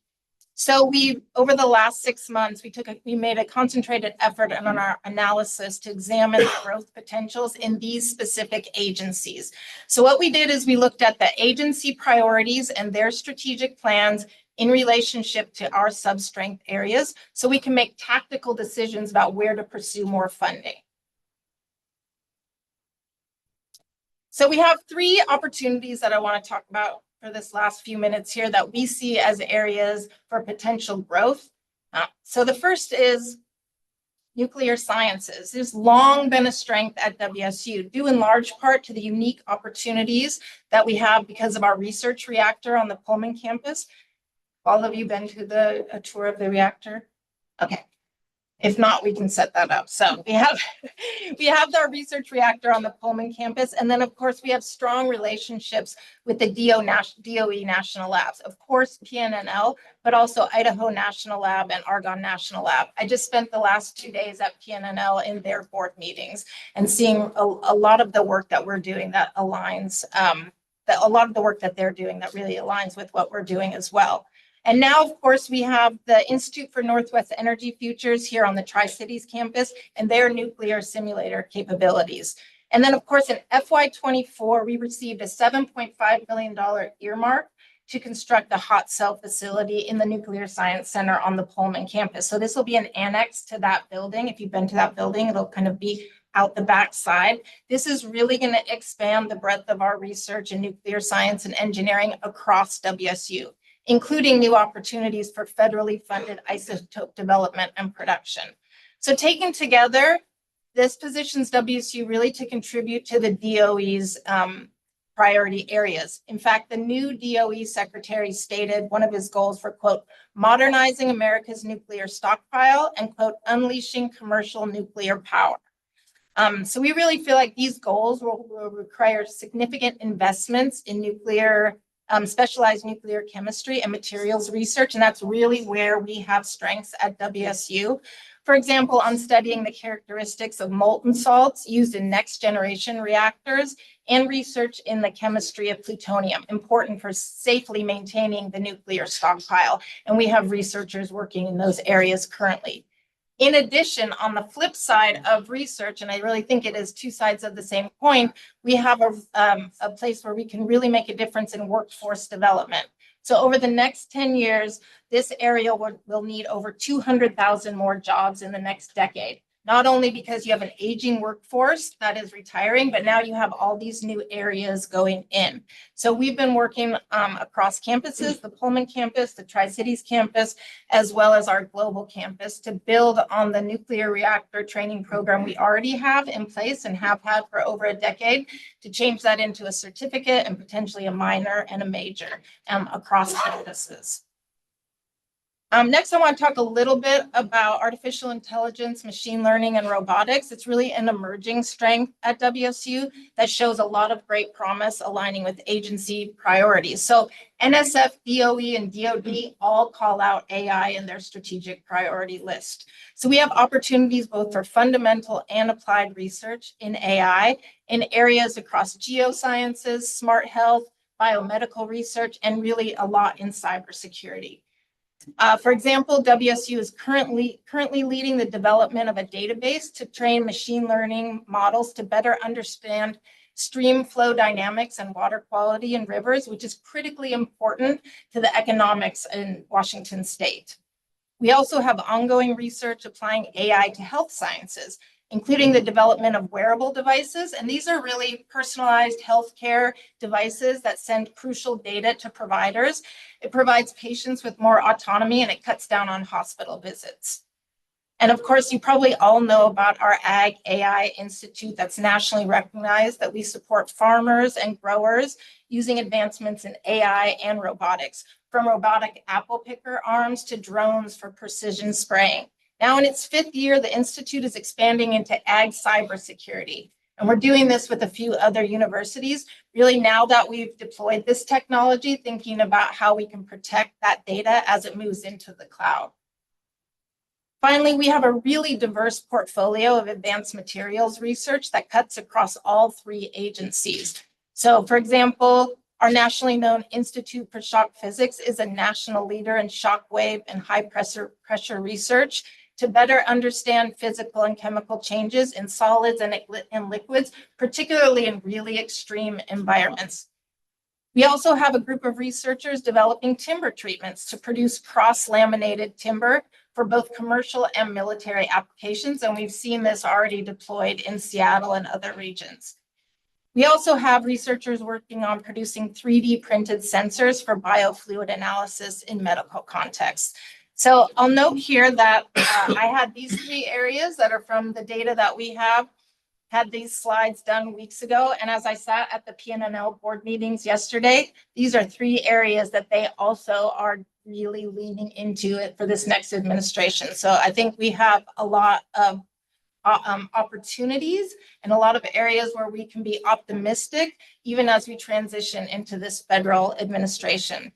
C: So over the last 6 months, we made a concentrated effort on our analysis to examine the growth potentials in these specific agencies. So what we did is we looked at the agency priorities and their strategic plans in relationship to our sub-strength areas, so we can make tactical decisions about where to pursue more funding. So we have 3 opportunities that I want to talk about for this last few minutes here that we see as areas for potential growth. So the first is nuclear sciences. There's long been a strength at WSU, due in large part to the unique opportunities that we have because of our research reactor on the Pullman campus. All of you been to a tour of the reactor? Okay. If not, we can set that up. So we have our research reactor on the Pullman campus. And then of course we have strong relationships with the DOE National Labs, of course, PNNL, but also Idaho National Lab and Argonne National Lab. I just spent the last 2 days at PNNL in their board meetings and seeing a lot of the work that we're doing that aligns, a lot of the work that they're doing that really aligns with what we're doing as well. And now, of course, we have the Institute for Northwest Energy Futures here on the Tri-Cities campus and their nuclear simulator capabilities. And then, of course, in FY24, we received a $7.5 million earmark to construct a hot cell facility in the Nuclear Science Center on the Pullman campus. So this will be an annex to that building. If you've been to that building, it'll kind of be out the back side. This is really going to expand the breadth of our research in nuclear science and engineering across WSU, including new opportunities for federally funded isotope development and production. So taken together, this positions WSU really to contribute to the DOE's priority areas. In fact, the new DOE secretary stated one of his goals for, quote, modernizing America's nuclear stockpile and, quote, unleashing commercial nuclear power. So we really feel like these goals will require significant investments in nuclear specialized nuclear chemistry and materials research, and that's really where we have strengths at WSU. For example, on studying the characteristics of molten salts used in next generation reactors and research in the chemistry of plutonium, important for safely maintaining the nuclear stockpile. And we have researchers working in those areas currently. In addition, on the flip side of research, and I really think it is two sides of the same coin, we have a place where we can really make a difference in workforce development. So over the next 10 years, this area will need over 200,000 more jobs in the next decade. Not only because you have an aging workforce that is retiring, but now you have all these new areas going in. So we've been working across campuses, the Pullman campus, the Tri-Cities campus, as well as our global campus to build on the nuclear reactor training program we already have in place and have had for over a decade to change that into a certificate and potentially a minor and a major across campuses. Next, I want to talk a little bit about artificial intelligence, machine learning, and robotics. It's really an emerging strength at WSU that shows a lot of great promise aligning with agency priorities. So NSF, DOE, and DOD all call out AI in their strategic priority list. So we have opportunities both for fundamental and applied research in AI in areas across geosciences, smart health, biomedical research, and really a lot in cybersecurity. For example, WSU is currently leading the development of a database to train machine learning models to better understand stream flow dynamics and water quality in rivers, which is critically important to the economics in Washington state. We also have ongoing research applying AI to health sciences, including the development of wearable devices. And these are really personalized healthcare devices that send crucial data to providers. It provides patients with more autonomy and it cuts down on hospital visits. And of course, you probably all know about our Ag AI Institute that's nationally recognized, that we support farmers and growers using advancements in AI and robotics, from robotic apple picker arms to drones for precision spraying. Now in its 5th year, the Institute is expanding into ag cybersecurity. And we're doing this with a few other universities, really now that we've deployed this technology, thinking about how we can protect that data as it moves into the cloud. Finally, we have a really diverse portfolio of advanced materials research that cuts across all 3 agencies. So for example, our nationally known Institute for Shock Physics is a national leader in shock wave and high pressure research to better understand physical and chemical changes in solids and liquids, particularly in really extreme environments. We also have a group of researchers developing timber treatments to produce cross-laminated timber for both commercial and military applications, and we've seen this already deployed in Seattle and other regions. We also have researchers working on producing 3D printed sensors for biofluid analysis in medical contexts. So I'll note here that I had these 3 areas that are from the data that we have had these slides done weeks ago. And as I sat at the PNNL board meetings yesterday, these are 3 areas that they also are really leaning into it for this next administration. So I think we have a lot of opportunities and a lot of areas where we can be optimistic, even as we transition into this federal administration.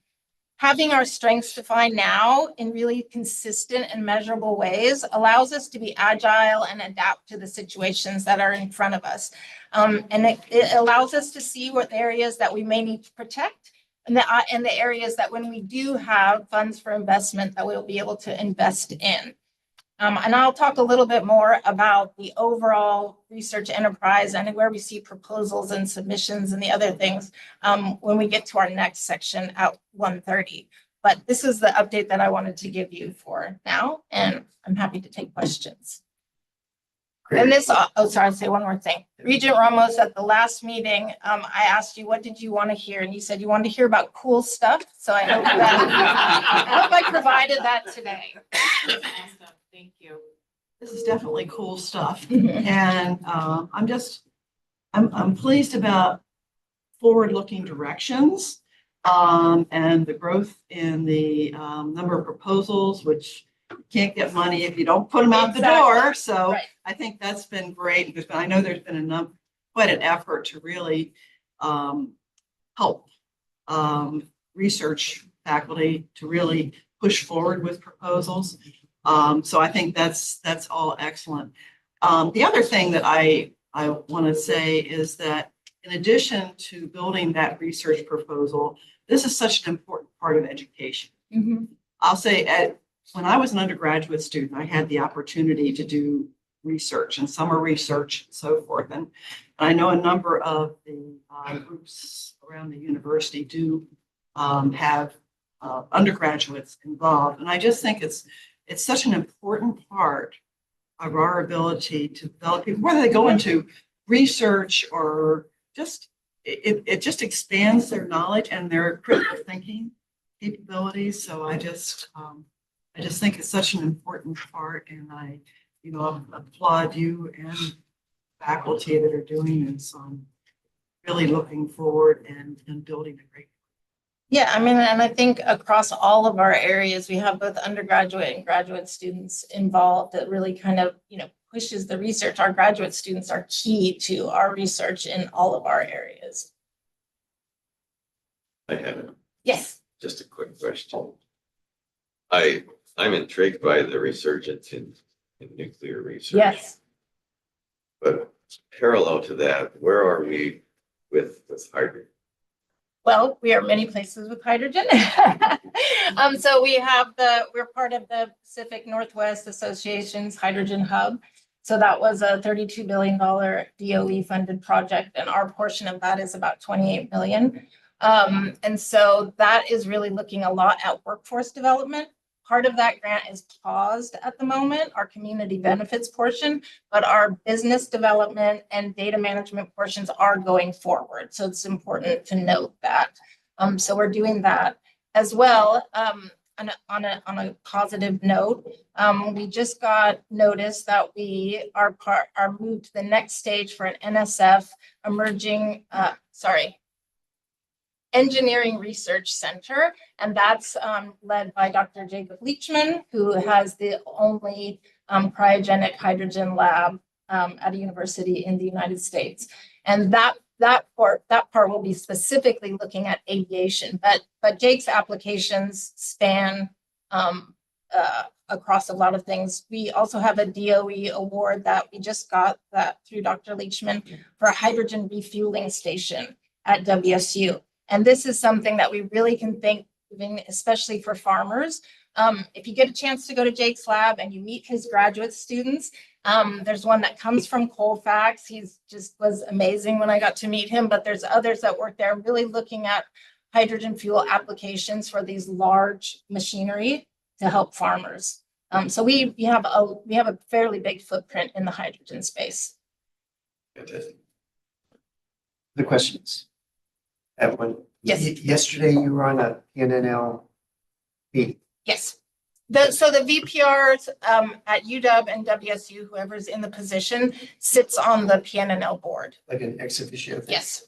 C: Having our strengths defined now in really consistent and measurable ways allows us to be agile and adapt to the situations that are in front of us. And it allows us to see what areas that we may need to protect and the areas that when we do have funds for investment that we'll be able to invest in. And I'll talk a little bit more about the overall research enterprise and where we see proposals and submissions and the other things when we get to our next section at 1:30. But this is the update that I wanted to give you for now, and I'm happy to take questions. And this, sorry, I'll say one more thing. Regent Ramos, at the last meeting, I asked you, what did you want to hear? And you said you wanted to hear about cool stuff. So I hope I provided that today.
B: Awesome. Thank you.
D: This is definitely cool stuff. And I'm pleased about forward-looking directions and the growth in the number of proposals, which you can't get money if you don't put them out the door. So
C: Right.
D: I think that's been great. Because I know there's been quite an effort to really help research faculty to really push forward with proposals. So I think that's all excellent. The other thing that I want to say is that in addition to building that research proposal, this is such an important part of education. I'll say when I was an undergraduate student, I had the opportunity to do research and summer research and so forth. And I know a number of the groups around the university do have undergraduates involved. And I just think it's such an important part of our ability to develop people, whether they go into research or just, it just expands their knowledge and their critical thinking capabilities. So I just think it's such an important part, and I applaud you and faculty that are doing this on really looking forward and building a great.
C: Yeah, I mean, and I think across all of our areas, we have both undergraduate and graduate students involved that really kind of, pushes the research. Our graduate students are key to our research in all of our areas.
G: I have
C: Yes.
G: just a quick question. I'm intrigued by the resurgence in nuclear research.
C: Yes.
G: But parallel to that, where are we with hydrogen?
C: Well, we are many places with hydrogen. So we're part of the Pacific Northwest Association's Hydrogen Hub. So that was a $32 billion DOE funded project, and our portion of that is about 28 million. And so that is really looking a lot at workforce development. Part of that grant is paused at the moment, our community benefits portion, but our business development and data management portions are going forward. So it's important to note that. So we're doing that as well. On a positive note, we just got notice that we are moved to the next stage for an NSF Engineering Research Center, and that's led by Dr. Jacob Leachman, who has the only cryogenic hydrogen lab at a university in the United States. And that part will be specifically looking at aviation, but Jake's applications span across a lot of things. We also have a DOE award that we just got that through Dr. Leachman for a hydrogen refueling station at WSU. And this is something that we really can think, especially for farmers. If you get a chance to go to Jake's lab and you meet his graduate students, there's one that comes from Colfax. He's just was amazing when I got to meet him, but there's others that work there really looking at hydrogen fuel applications for these large machinery to help farmers. So we have a fairly big footprint in the hydrogen space.
G: Fantastic.
A: The questions? Evelyn?
C: Yes.
A: Yesterday you were on a PNNL meeting.
C: Yes. So the VPRs at UW and WSU, whoever's in the position, sits on the PNNL board.
A: Like an ex officio thing?
C: Yes.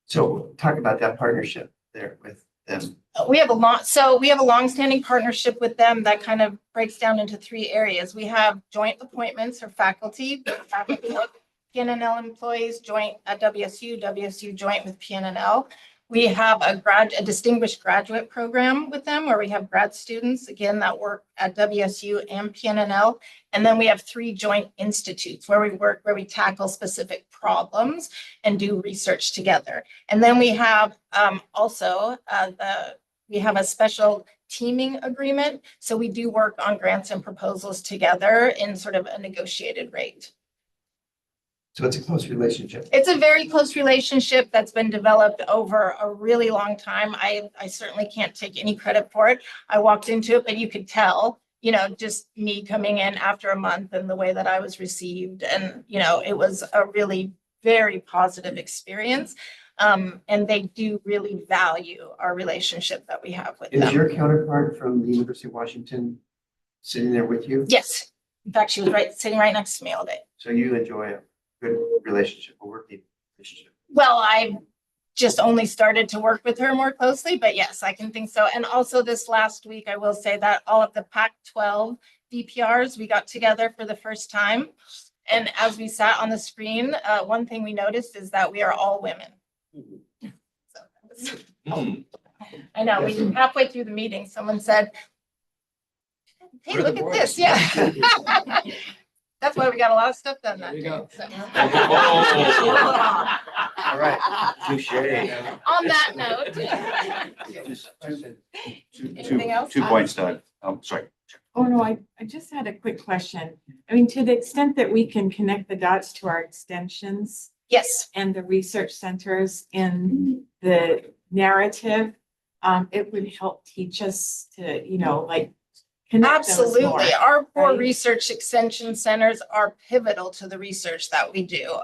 A: So talk about that partnership there with them.
C: We have a longstanding partnership with them that kind of breaks down into 3 areas. We have joint appointments for faculty, PNNL employees joint at WSU, WSU joint with PNNL. We have a distinguished graduate program with them where we have grad students, again, that work at WSU and PNNL. And then we have 3 joint institutes where we tackle specific problems and do research together. And then we have we have a special teaming agreement. So we do work on grants and proposals together in sort of a negotiated rate.
A: So it's a close relationship.
C: It's a very close relationship that's been developed over a really long time. I certainly can't take any credit for it. I walked into it, but you could tell, just me coming in after a month and the way that I was received. And, it was a really very positive experience. And they do really value our relationship that we have with
A: Is
C: them.
A: your counterpart from the University of Washington sitting there with you?
C: Yes. In fact, she was sitting right next to me all day.
A: So you enjoy a good relationship, a working relationship?
C: Well, I just only started to work with her more closely, but yes, I can think so. And also this last week, I will say that all of the Pac-12 VPRs, we got together for the first time. And as we sat on the screen, one thing we noticed is that we are all women. So, I know, we halfway through the meeting, someone said, hey, look at this, yeah. That's why we got a lot of stuff done that day. So.
A: All right.
G: Touche.
C: On that note. Anything else?
I: 2 points, Doug. Sorry.
B: Oh, no, I just had a quick question. I mean, to the extent that we can connect the dots to our extensions
C: Yes.
B: and the research centers in the narrative, it would help teach us to, connect those
C: Absolutely.
B: more,
C: Our 4
B: right?
C: research extension centers are pivotal to the research that we do.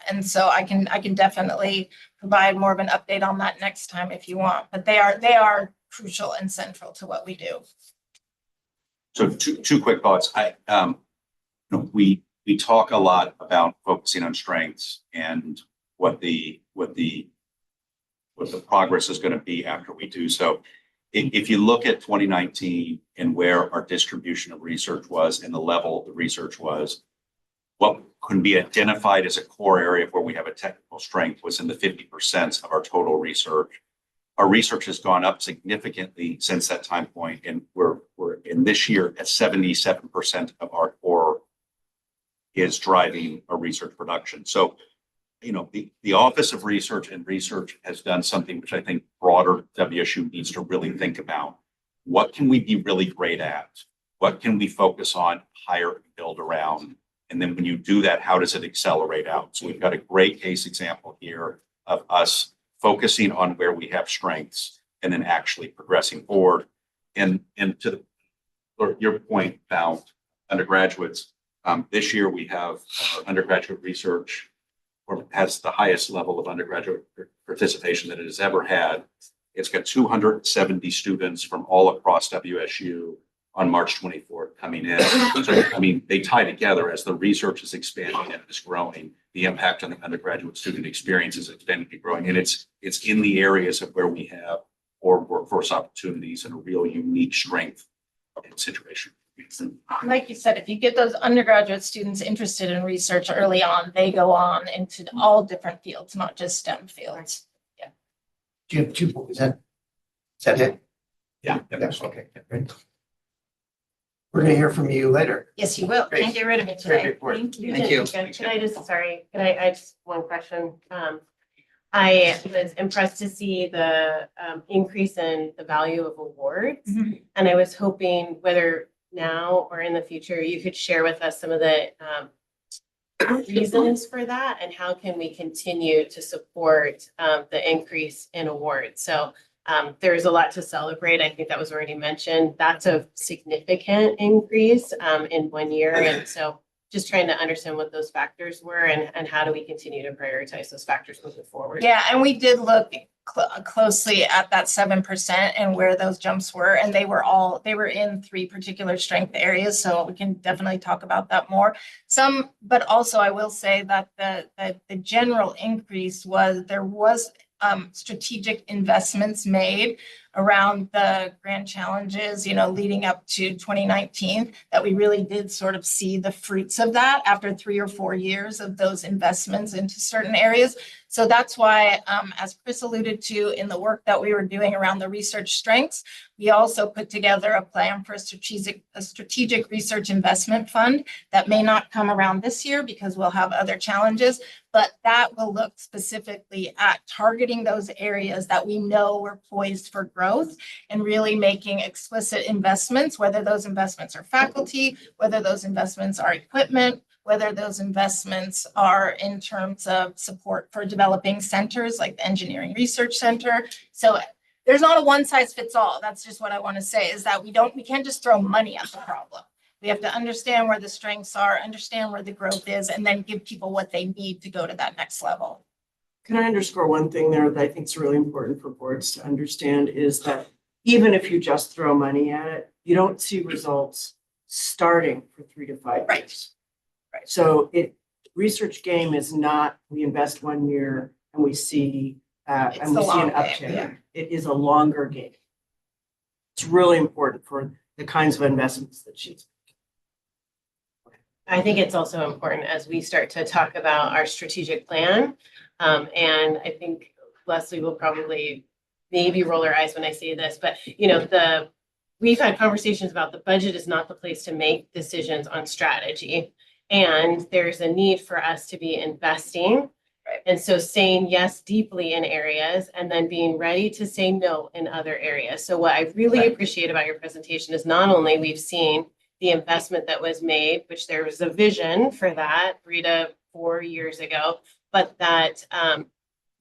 C: And so I can definitely provide more of an update on that next time if you want, but they are crucial and central to what we do.
I: So two quick thoughts. We talk a lot about focusing on strengths and what the progress is going to be after we do so. If you look at 2019 and where our distribution of research was and the level the research was, what can be identified as a core area where we have a technical strength was in the 50% of our total research. Our research has gone up significantly since that time point, and we're in this year at 77% of our core is driving our research production. So, the Office of Research and Research has done something which I think broader WSU needs to really think about. What can we be really great at? What can we focus on, hire, and build around? And then when you do that, how does it accelerate out? So we've got a great case example here of us focusing on where we have strengths and then actually progressing forward. And to your point about undergraduates, this year we have undergraduate research has the highest level of undergraduate participation that it has ever had. It's got 270 students from all across WSU on March 24th coming in. So, they tie together as the research is expanding and is growing. The impact on the undergraduate student experience is expanding and growing. And it's in the areas of where we have or workforce opportunities and a real unique strength situation.
C: Like you said, if you get those undergraduate students interested in research early on, they go on into all different fields, not just STEM fields. Yeah.
A: Do you have 2 points? Is that it?
I: Yeah.
A: Yes, okay. Great. We're going to hear from you later.
C: Yes, you will.
A: Great.
C: Can't get rid of it
A: Great
C: today.
A: report.
B: Thank you.
A: Thank you.
F: Can I just one question? I was impressed to see the increase in the value of awards.
C: Mhm.
F: And I was hoping whether now or in the future, you could share with us some of the reasons for that and how can we continue to support the increase in awards. So there's a lot to celebrate. I think that was already mentioned. That's a significant increase in 1 year. And so just trying to understand what those factors were and how do we continue to prioritize those factors moving forward.
C: Yeah, and we did look closely at that 7% and where those jumps were. And they were in 3 particular strength areas. So we can definitely talk about that more. But also I will say that the general increase there was strategic investments made around the grand challenges, leading up to 2019, that we really did sort of see the fruits of that after 3 or 4 years of those investments into certain areas. So that's why, as Chris alluded to in the work that we were doing around the research strengths, we also put together a plan for a strategic research investment fund that may not come around this year because we'll have other challenges, but that will look specifically at targeting those areas that we know we're poised for growth and really making explicit investments, whether those investments are faculty, whether those investments are equipment, whether those investments are in terms of support for developing centers like the Engineering Research Center. So there's not a one size fits all. That's just what I want to say, is that we can't just throw money at the problem. We have to understand where the strengths are, understand where the growth is, and then give people what they need to go to that next level.
K: Can I underscore one thing there that I think is really important for boards to understand, is that even if you just throw money at it, you don't see results starting for 3 to 5 years.
C: Right.
K: So research game is not, we invest 1 year and we see an uptick.
C: Yeah.
K: It is a longer game. It's really important for the kinds of investments that she's.
F: I think it's also important as we start to talk about our strategic plan. And I think Leslie will probably maybe roll her eyes when I say this, but we've had conversations about the budget is not the place to make decisions on strategy. And there's a need for us to be investing.
C: Right.
F: And so saying yes deeply in areas and then being ready to say no in other areas. So what I really appreciate about your presentation is not only we've seen the investment that was made, which there was a vision for that 3 to 4 years ago, but that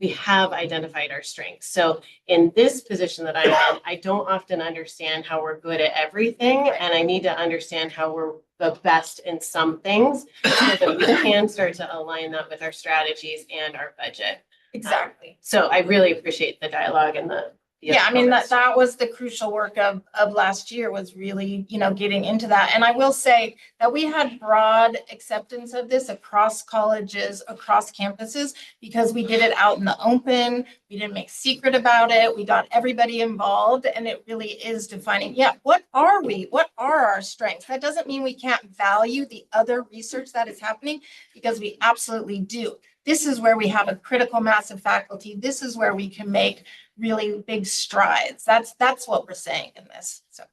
F: we have identified our strengths. So in this position that I'm in, I don't often understand how we're good at everything. And I need to understand how we're the best in some things so that we can start to align that with our strategies and our budget.
C: Exactly.
F: So I really appreciate the dialogue and the
C: Yeah, I mean, that was the crucial work of last year, was really, getting into that. And I will say that we had broad acceptance of this across colleges, across campuses, because we did it out in the open. We didn't make secret about it. We got everybody involved, and it really is defining, what are we? What are our strengths? That doesn't mean we can't value the other research that is happening, because we absolutely do. This is where we have a critical mass of faculty. This is where we can make really big strides. That's what we're saying in this. So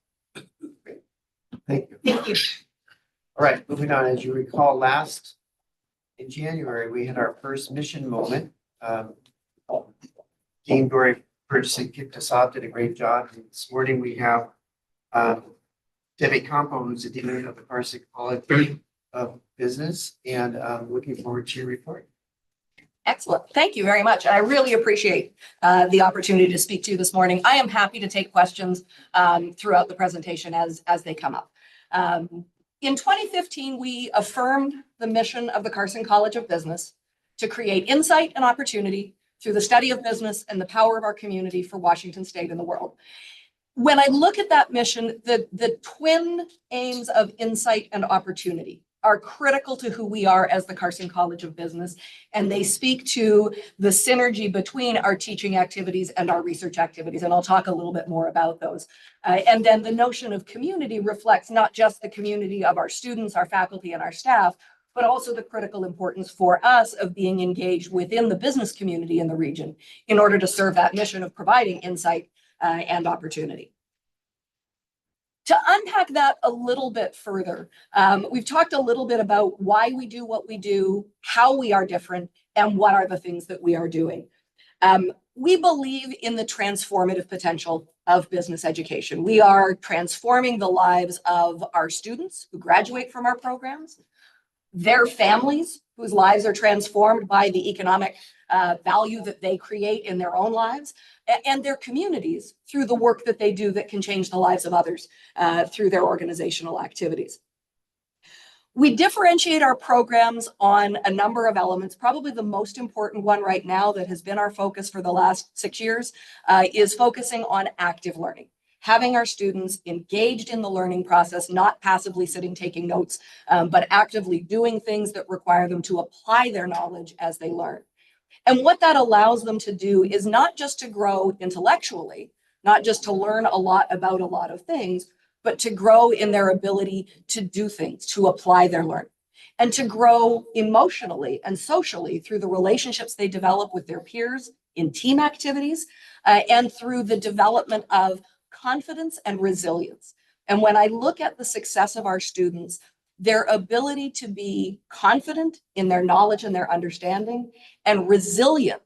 A: Thank you.
C: thank you.
A: All right, moving on. As you recall, in January, we had our first mission moment. Dean Dory Purchasing kicked us off, did a great job. And this morning we have Debbie Campo, who's the Dean of the Carson College of Business, and looking forward to your report.
L: Excellent. Thank you very much. I really appreciate the opportunity to speak to you this morning. I am happy to take questions throughout the presentation as they come up. In 2015, we affirmed the mission of the Carson College of Business to create insight and opportunity through the study of business and the power of our community for Washington State and the world. When I look at that mission, the twin aims of insight and opportunity are critical to who we are as the Carson College of Business, and they speak to the synergy between our teaching activities and our research activities, and I'll talk a little bit more about those. And then the notion of community reflects not just the community of our students, our faculty, and our staff, but also the critical importance for us of being engaged within the business community in the region in order to serve that mission of providing insight and opportunity. To unpack that a little bit further, we've talked a little bit about why we do what we do, how we are different, and what are the things that we are doing. We believe in the transformative potential of business education. We are transforming the lives of our students who graduate from our programs, their families whose lives are transformed by the economic value that they create in their own lives, and their communities through the work that they do that can change the lives of others through their organizational activities. We differentiate our programs on a number of elements. Probably the most important one right now that has been our focus for the last 6 years is focusing on active learning. Having our students engaged in the learning process, not passively sitting taking notes, but actively doing things that require them to apply their knowledge as they learn. And what that allows them to do is not just to grow intellectually, not just to learn a lot about a lot of things, but to grow in their ability to do things, to apply their learning, and to grow emotionally and socially through the relationships they develop with their peers in team activities, and through the development of confidence and resilience. And when I look at the success of our students, their ability to be confident in their knowledge and their understanding and resilient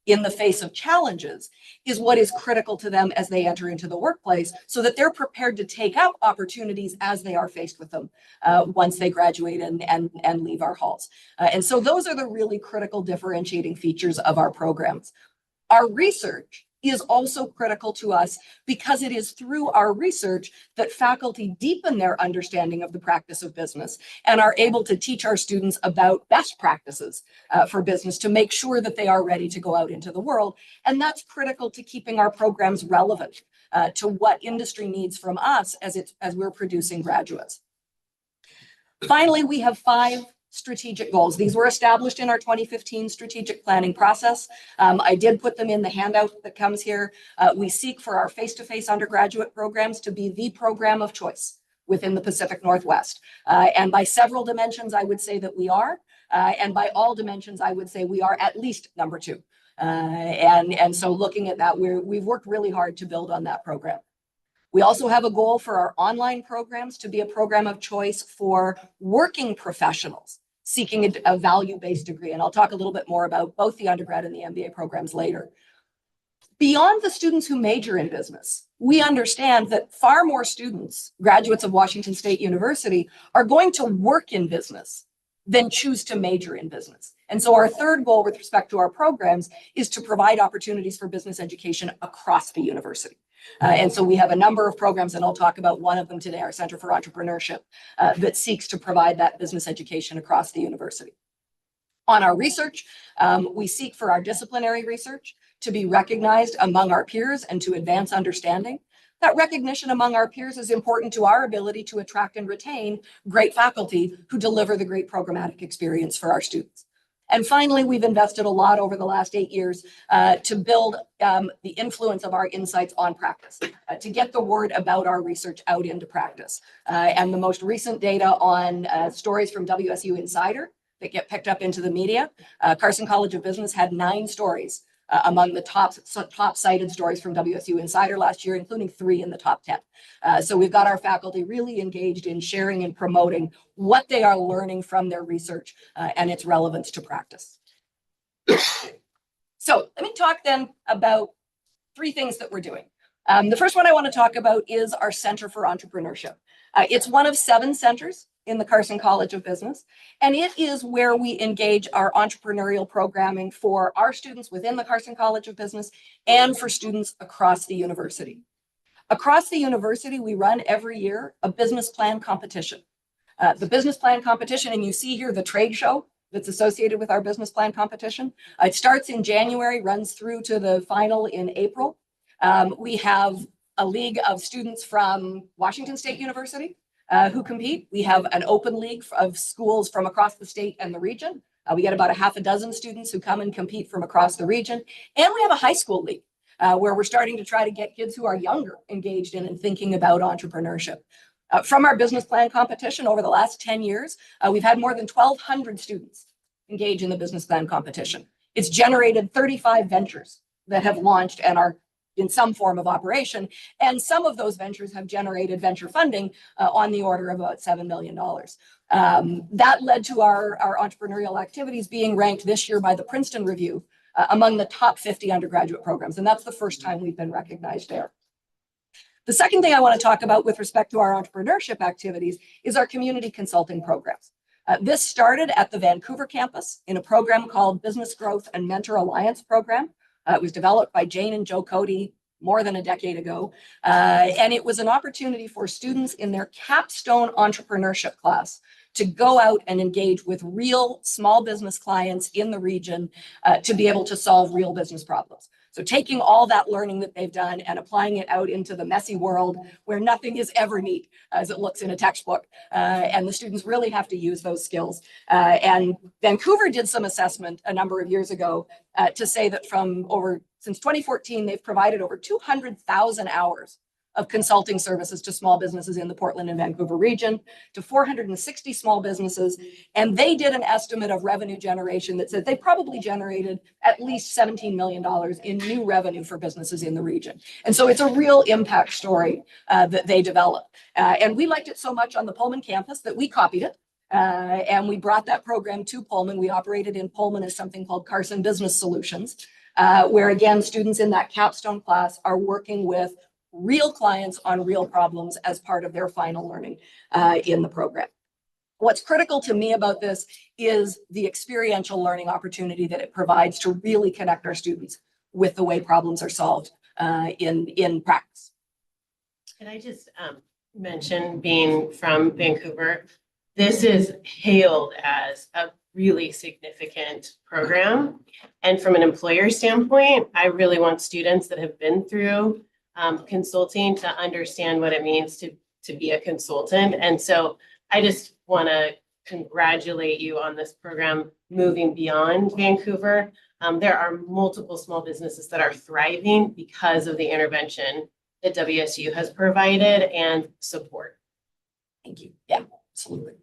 L: in the face of challenges is what is critical to them as they enter into the workplace, so that they're prepared to take out opportunities as they are faced with them once they graduate and leave our halls. And so those are the really critical differentiating features of our programs. Our research is also critical to us because it is through our research that faculty deepen their understanding of the practice of business and are able to teach our students about best practices for business to make sure that they are ready to go out into the world. And that's critical to keeping our programs relevant to what industry needs from us as we're producing graduates. Finally, we have 5 strategic goals. These were established in our 2015 strategic planning process. I did put them in the handout that comes here. We seek for our face-to-face undergraduate programs to be the program of choice within the Pacific Northwest. And by several dimensions, I would say that we are. And by all dimensions, I would say we are at least number 2. And so looking at that, we've worked really hard to build on that program. We also have a goal for our online programs to be a program of choice for working professionals seeking a value-based degree. And I'll talk a little bit more about both the undergrad and the MBA programs later. Beyond the students who major in business, we understand that far more students, graduates of Washington State University, are going to work in business than choose to major in business. And so our third goal with respect to our programs is to provide opportunities for business education across the university. And so we have a number of programs, and I'll talk about one of them today, our Center for Entrepreneurship, that seeks to provide that business education across the university. On our research, we seek for our disciplinary research to be recognized among our peers and to advance understanding. That recognition among our peers is important to our ability to attract and retain great faculty who deliver the great programmatic experience for our students. And finally, we've invested a lot over the last 8 years to build the influence of our insights on practice, to get the word about our research out into practice. And the most recent data on stories from WSU Insider that get picked up into the media, Carson College of Business had 9 stories among the top cited stories from WSU Insider last year, including 3 in the top 10. So we've got our faculty really engaged in sharing and promoting what they are learning from their research and its relevance to practice. So let me talk then about 3 things that we're doing. The first one I want to talk about is our Center for Entrepreneurship. It's one of 7 centers in the Carson College of Business, and it is where we engage our entrepreneurial programming for our students within the Carson College of Business and for students across the university. Across the university, we run every year a business plan competition. The business plan competition, and you see here the trade show that's associated with our business plan competition. It starts in January, runs through to the final in April. We have a league of students from Washington State University who compete. We have an open league of schools from across the state and the region. We get about a half a dozen students who come and compete from across the region. And we have a high school league where we're starting to try to get kids who are younger engaged in and thinking about entrepreneurship. From our business plan competition over the last 10 years, we've had more than 1,200 students engage in the business plan competition. It's generated 35 ventures that have launched and are in some form of operation. And some of those ventures have generated venture funding on the order of about $7 million. That led to our entrepreneurial activities being ranked this year by the Princeton Review among the top 50 undergraduate programs. And that's the first time we've been recognized there. The second thing I want to talk about with respect to our entrepreneurship activities is our community consulting programs. This started at the Vancouver campus in a program called Business Growth and Mentor Alliance Program. It was developed by Jane and Joe Cody more than a decade ago. And it was an opportunity for students in their capstone entrepreneurship class to go out and engage with real small business clients in the region to be able to solve real business problems. So taking all that learning that they've done and applying it out into the messy world where nothing is ever neat as it looks in a textbook. And the students really have to use those skills. And Vancouver did some assessment a number of years ago to say that since 2014, they've provided over 200,000 hours of consulting services to small businesses in the Portland and Vancouver region, to 460 small businesses. And they did an estimate of revenue generation that said they probably generated at least $17 million in new revenue for businesses in the region. And so it's a real impact story that they developed. And we liked it so much on the Pullman campus that we copied it. And we brought that program to Pullman. We operated in Pullman as something called Carson Business Solutions, where again, students in that capstone class are working with real clients on real problems as part of their final learning in the program. What's critical to me about this is the experiential learning opportunity that it provides to really connect our students with the way problems are solved in practice.
F: Can I just mention, being from Vancouver, this is hailed as a really significant program. And from an employer standpoint, I really want students that have been through consulting to understand what it means to be a consultant. And so I just want to congratulate you on this program moving beyond Vancouver. There are multiple small businesses that are thriving because of the intervention that WSU has provided and support.
L: Thank you. Yeah, absolutely.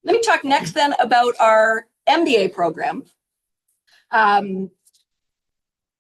L: Let me talk next then about our MBA program.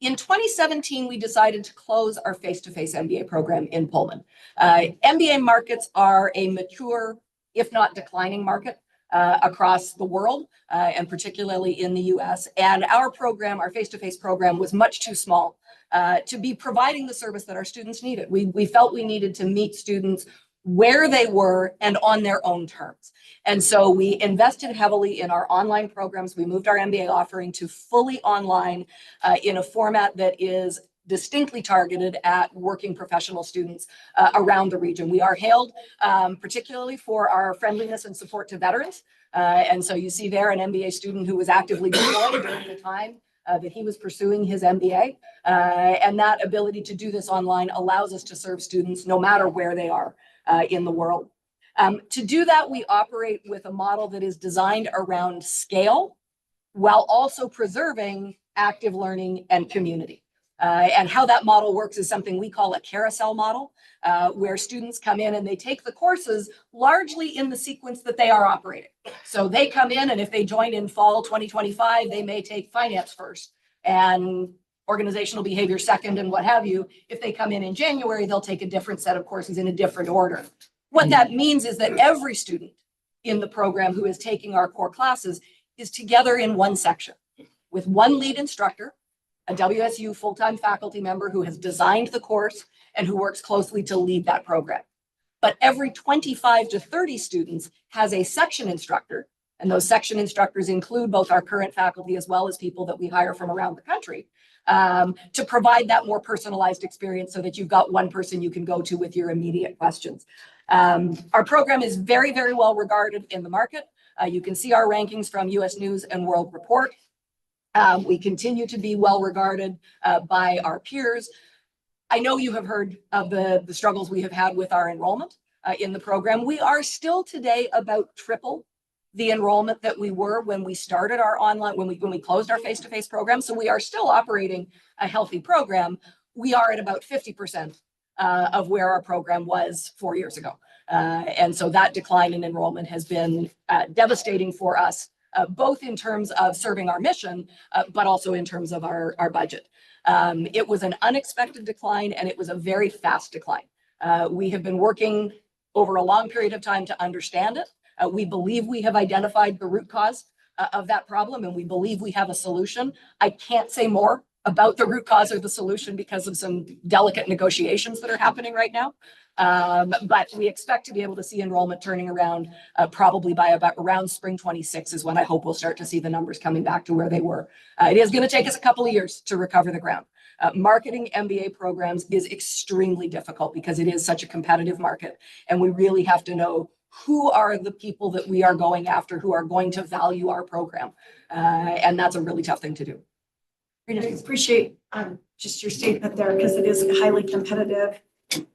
L: In 2017, we decided to close our face-to-face MBA program in Pullman. MBA markets are a mature, if not declining market across the world, and particularly in the US. And our program, our face-to-face program, was much too small to be providing the service that our students needed. We felt we needed to meet students where they were and on their own terms. And so we invested heavily in our online programs. We moved our MBA offering to fully online in a format that is distinctly targeted at working professional students around the region. We are hailed particularly for our friendliness and support to veterans. And so you see there an MBA student who was actively deployed during the time that he was pursuing his MBA. And that ability to do this online allows us to serve students no matter where they are in the world. To do that, we operate with a model that is designed around scale while also preserving active learning and community. And how that model works is something we call a carousel model, where students come in and they take the courses largely in the sequence that they are operating. So they come in, and if they join in fall 2025, they may take finance first and organizational behavior second and what have you. If they come in January, they'll take a different set of courses in a different order. What that means is that every student in the program who is taking our core classes is together in one section with one lead instructor, a WSU full-time faculty member who has designed the course and who works closely to lead that program. But every 25 to 30 students has a section instructor, and those section instructors include both our current faculty as well as people that we hire from around the country to provide that more personalized experience so that you've got one person you can go to with your immediate questions. Our program is very, very well regarded in the market. You can see our rankings from US News and World Report. We continue to be well regarded by our peers. I know you have heard of the struggles we have had with our enrollment in the program. We are still today about triple the enrollment that we were when we started our online, when we closed our face-to-face program. So we are still operating a healthy program. We are at about 50% of where our program was 4 years ago. And so that decline in enrollment has been devastating for us, both in terms of serving our mission, but also in terms of our budget. It was an unexpected decline, and it was a very fast decline. We have been working over a long period of time to understand it. We believe we have identified the root cause of that problem, and we believe we have a solution. I can't say more about the root cause or the solution because of some delicate negotiations that are happening right now. But we expect to be able to see enrollment turning around probably by about around spring 26 is when I hope we'll start to see the numbers coming back to where they were. It is going to take us a couple of years to recover the ground. Marketing MBA programs is extremely difficult because it is such a competitive market, and we really have to know who are the people that we are going after who are going to value our program. And that's a really tough thing to do.
J: I appreciate just your statement there because it is highly competitive.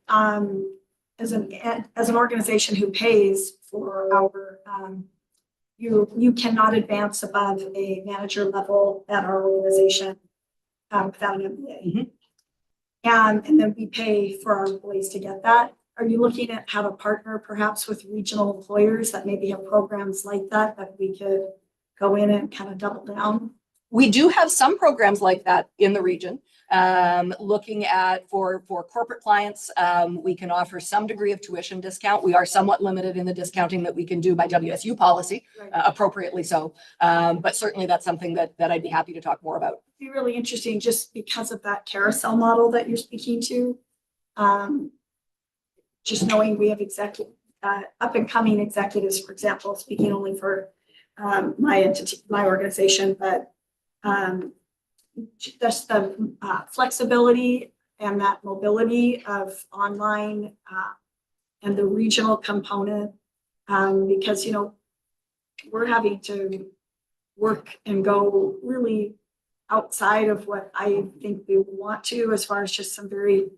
J: As an organization who pays for our, you cannot advance above a manager level at our organization without an MBA. And then we pay for our employees to get that. Are you looking at how to partner perhaps with regional employers that maybe have programs like that we could go in and kind of double down?
L: We do have some programs like that in the region. Looking at for corporate clients, we can offer some degree of tuition discount. We are somewhat limited in the discounting that we can do by WSU policy, appropriately so. But certainly that's something that I'd be happy to talk more about.
J: It'd be really interesting just because of that carousel model that you're speaking to. Just knowing we have up and coming executives, for example, speaking only for my entity, my organization, but just the flexibility and that mobility of online and the regional component, because, you know, we're having to work and go really outside of what I think we want to, as far as just some very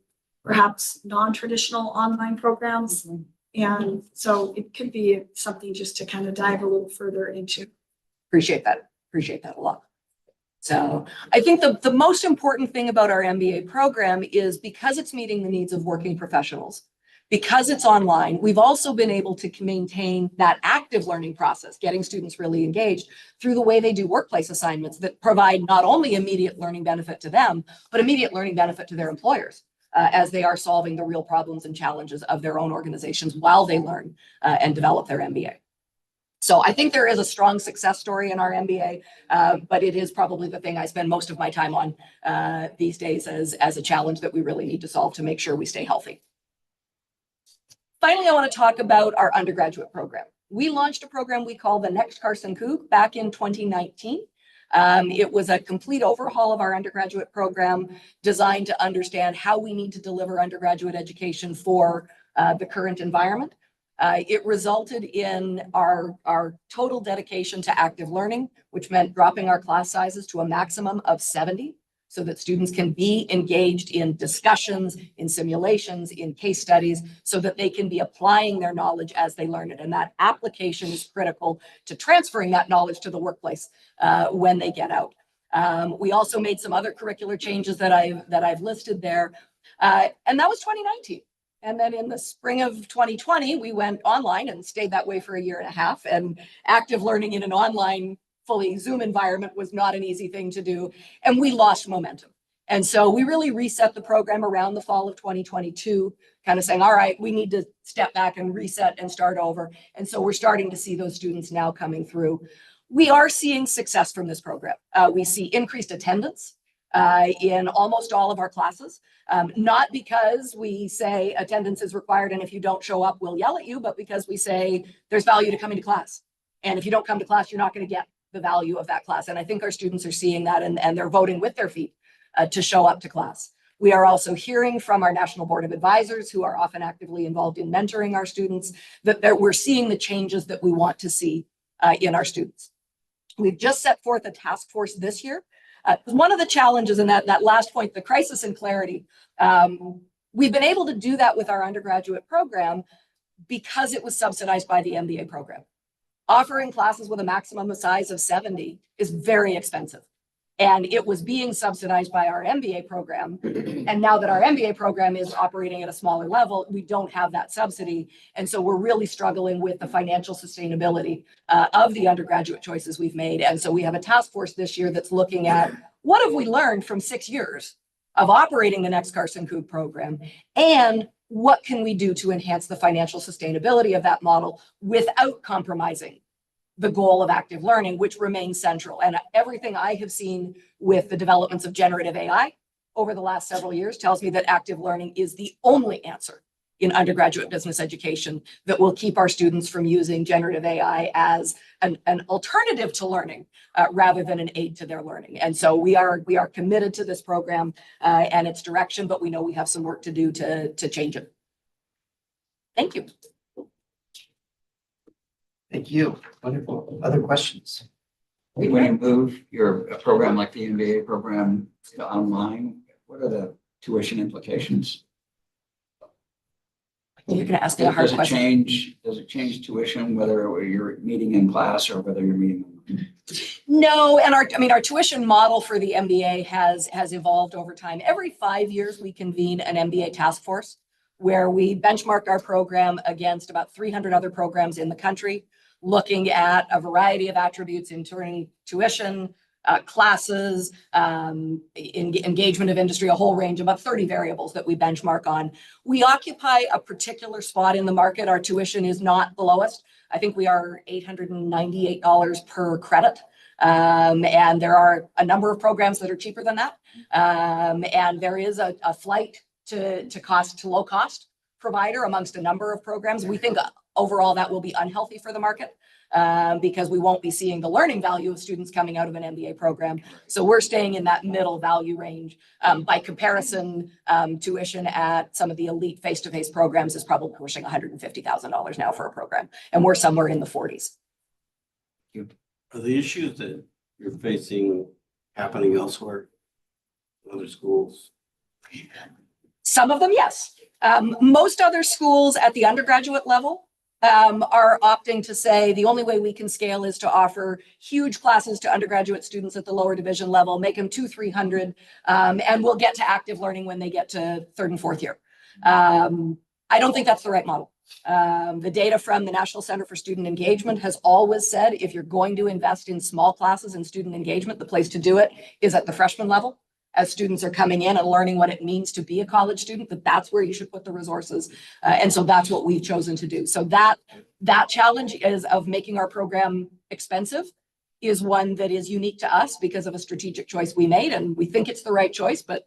J: perhaps non-traditional online programs. And so it could be something just to kind of dive a little further into.
L: Appreciate that a lot. So I think the most important thing about our MBA program is because it's meeting the needs of working professionals, because it's online, we've also been able to maintain that active learning process, getting students really engaged through the way they do workplace assignments that provide not only immediate learning benefit to them, but immediate learning benefit to their employers as they are solving the real problems and challenges of their own organizations while they learn and develop their MBA. So I think there is a strong success story in our MBA, but it is probably the thing I spend most of my time on these days as a challenge that we really need to solve to make sure we stay healthy. Finally, I want to talk about our undergraduate program. We launched a program we call the Next Carson Coug back in 2019. It was a complete overhaul of our undergraduate program designed to understand how we need to deliver undergraduate education for the current environment. It resulted in our total dedication to active learning, which meant dropping our class sizes to a maximum of 70 so that students can be engaged in discussions, in simulations, in case studies, so that they can be applying their knowledge as they learn it. And that application is critical to transferring that knowledge to the workplace when they get out. We also made some other curricular changes that I've listed there. And that was 2019. And then in the spring of 2020, we went online and stayed that way for a year and a half. And active learning in an online, fully Zoom environment was not an easy thing to do. And we lost momentum. And so we really reset the program around the fall of 2022, kind of saying, all right, we need to step back and reset and start over. And so we're starting to see those students now coming through. We are seeing success from this program. We see increased attendance in almost all of our classes. Not because we say attendance is required and if you don't show up, we'll yell at you, but because we say there's value to coming to class. And if you don't come to class, you're not going to get the value of that class. And I think our students are seeing that and they're voting with their feet to show up to class. We are also hearing from our National Board of Advisors, who are often actively involved in mentoring our students, that we're seeing the changes that we want to see in our students. We've just set forth a task force this year. One of the challenges in that last point, the crisis and clarity, we've been able to do that with our undergraduate program because it was subsidized by the MBA program. Offering classes with a maximum size of 70 is very expensive. And it was being subsidized by our MBA program. And now that our MBA program is operating at a smaller level, we don't have that subsidy. And so we're really struggling with the financial sustainability of the undergraduate choices we've made. And so we have a task force this year that's looking at what have we learned from 6 years of operating the Next Carson Coug program, and what can we do to enhance the financial sustainability of that model without compromising the goal of active learning, which remains central. And everything I have seen with the developments of generative AI over the last several years tells me that active learning is the only answer in undergraduate business education that will keep our students from using generative AI as an alternative to learning rather than an aid to their learning. And so we are committed to this program and its direction, but we know we have some work to do to change it. Thank you.
A: Thank you. Wonderful. Other questions?
M: When you move a program like the MBA program to online, what are the tuition implications?
L: You're going to ask me a hard
M: Does it
L: question.
M: does it change tuition, whether you're meeting in class or whether you're meeting?
L: No, and our tuition model for the MBA has evolved over time. Every 5 years, we convene an MBA task force where we benchmark our program against about 300 other programs in the country, looking at a variety of attributes, including tuition, classes, engagement of industry, a whole range, about 30 variables that we benchmark on. We occupy a particular spot in the market. Our tuition is not the lowest. I think we are $898 per credit. And there are a number of programs that are cheaper than that. And there is a flight to low cost provider amongst a number of programs. We think overall that will be unhealthy for the market because we won't be seeing the learning value of students coming out of an MBA program. So we're staying in that middle value range. By comparison, tuition at some of the elite face-to-face programs is probably pushing $150,000 now for a program, and we're somewhere in the 40s.
H: Are the issues that you're facing happening elsewhere, in other schools?
L: Some of them, yes. Most other schools at the undergraduate level are opting to say the only way we can scale is to offer huge classes to undergraduate students at the lower division level, make them 200-300, and we'll get to active learning when they get to third and fourth year. I don't think that's the right model. The data from the National Center for Student Engagement has always said if you're going to invest in small classes and student engagement, the place to do it is at the freshman level. As students are coming in and learning what it means to be a college student, that's where you should put the resources. And so that's what we've chosen to do. So that challenge is of making our program expensive is one that is unique to us because of a strategic choice we made. And we think it's the right choice, but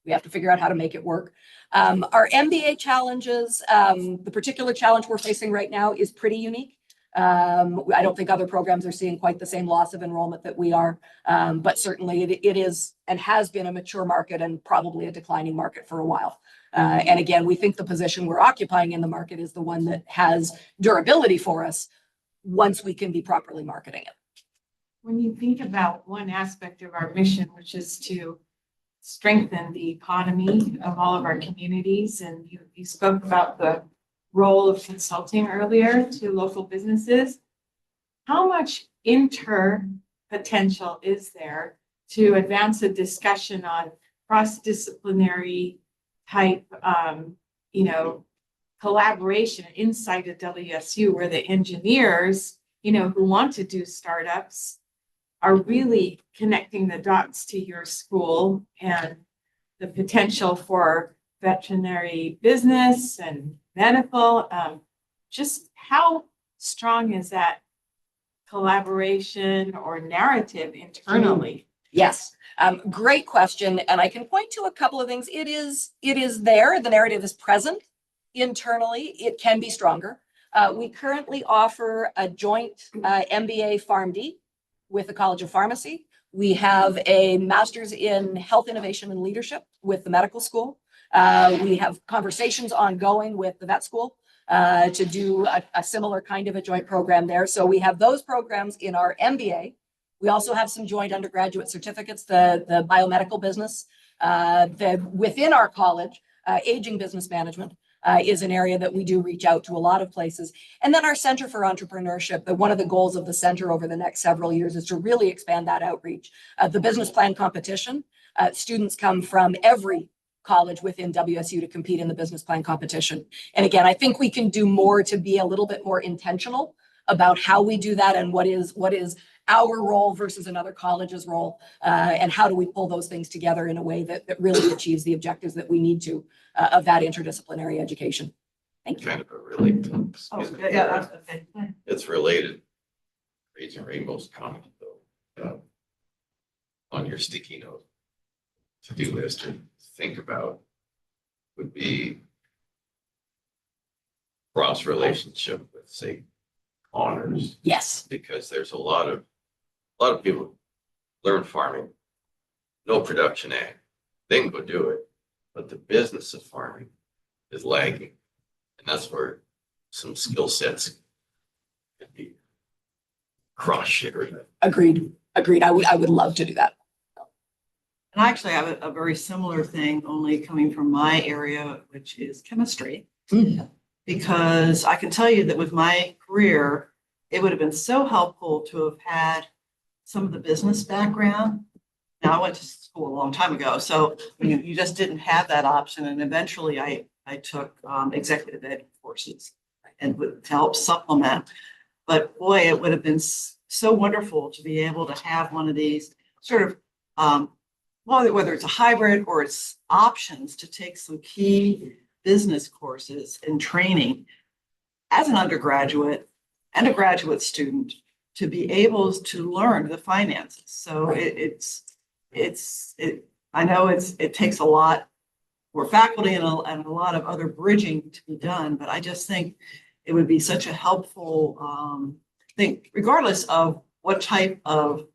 L: we have to figure out how to make it work. Our MBA challenges, the particular challenge we're facing right now is pretty unique. I don't think other programs are seeing quite the same loss of enrollment that we are, but certainly it is and has been a mature market and probably a declining market for a while. And again, we think the position we're occupying in the market is the one that has durability for us once we can be properly marketing it.
B: When you think about one aspect of our mission, which is to strengthen the economy of all of our communities, and you spoke about the role of consulting earlier to local businesses. How much potential is there to advance a discussion on cross-disciplinary type, collaboration inside of WSU where the engineers, who want to do startups are really connecting the dots to your school and the potential for veterinary business and medical, just how strong is that collaboration or narrative internally?
L: Yes, great question. And I can point to a couple of things. It is there. The narrative is present internally. It can be stronger. We currently offer a joint MBA PharmD with the College of Pharmacy. We have a master's in health innovation and leadership with the medical school. We have conversations ongoing with the vet school to do a similar kind of a joint program there. So we have those programs in our MBA. We also have some joint undergraduate certificates, the biomedical business, within our college, aging business management is an area that we do reach out to a lot of places. And then our Center for Entrepreneurship, one of the goals of the center over the next several years is to really expand that outreach. The business plan competition, students come from every college within WSU to compete in the business plan competition. And again, I think we can do more to be a little bit more intentional about how we do that and what is our role versus another college's role, and how do we pull those things together in a way that really achieves the objectives that we need to of that interdisciplinary education. Thank you.
G: Kind of a really,
D: Okay.
G: it's related. Raising Rainbow's comment though, on your sticky note to-do list to think about would be cross relationship with, say, honors,
L: Yes,
G: because there's a lot of people learn farming, no production ag. They can go do it, but the business of farming is lagging. And that's where some skill sets could be cross shared.
L: agreed. I would love to do that.
D: And I actually have a very similar thing, only coming from my area, which is chemistry.
L: Mm.
D: Because I can tell you that with my career, it would have been so helpful to have had some of the business background. Now, I went to school a long time ago, so you just didn't have that option. And eventually I took executive ed courses and to help supplement. But boy, it would have been so wonderful to be able to have one of these sort of, well, whether it's a hybrid or it's options to take some key business courses and training as an undergraduate and a graduate student to be able to learn the finances. So I know it takes a lot for faculty and a lot of other bridging to be done, but I just think it would be such a helpful thing, regardless of what type of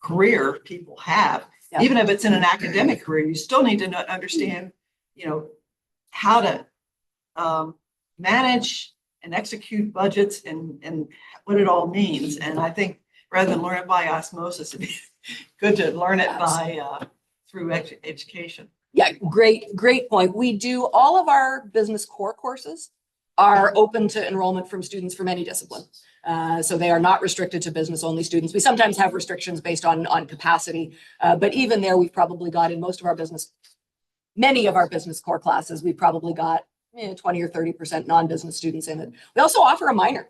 D: career people have.
L: Yeah.
D: Even if it's in an academic career, you still need to understand, how to manage and execute budgets and what it all means. And I think rather than learn it by osmosis, it'd be good to learn it by through education.
L: Yeah, great point. We do all of our business core courses are open to enrollment from students from any discipline. So they are not restricted to business only students. We sometimes have restrictions based on capacity, but even there, we've probably got in many of our business core classes, we've probably got 20 or 30% non-business students in it. We also offer a minor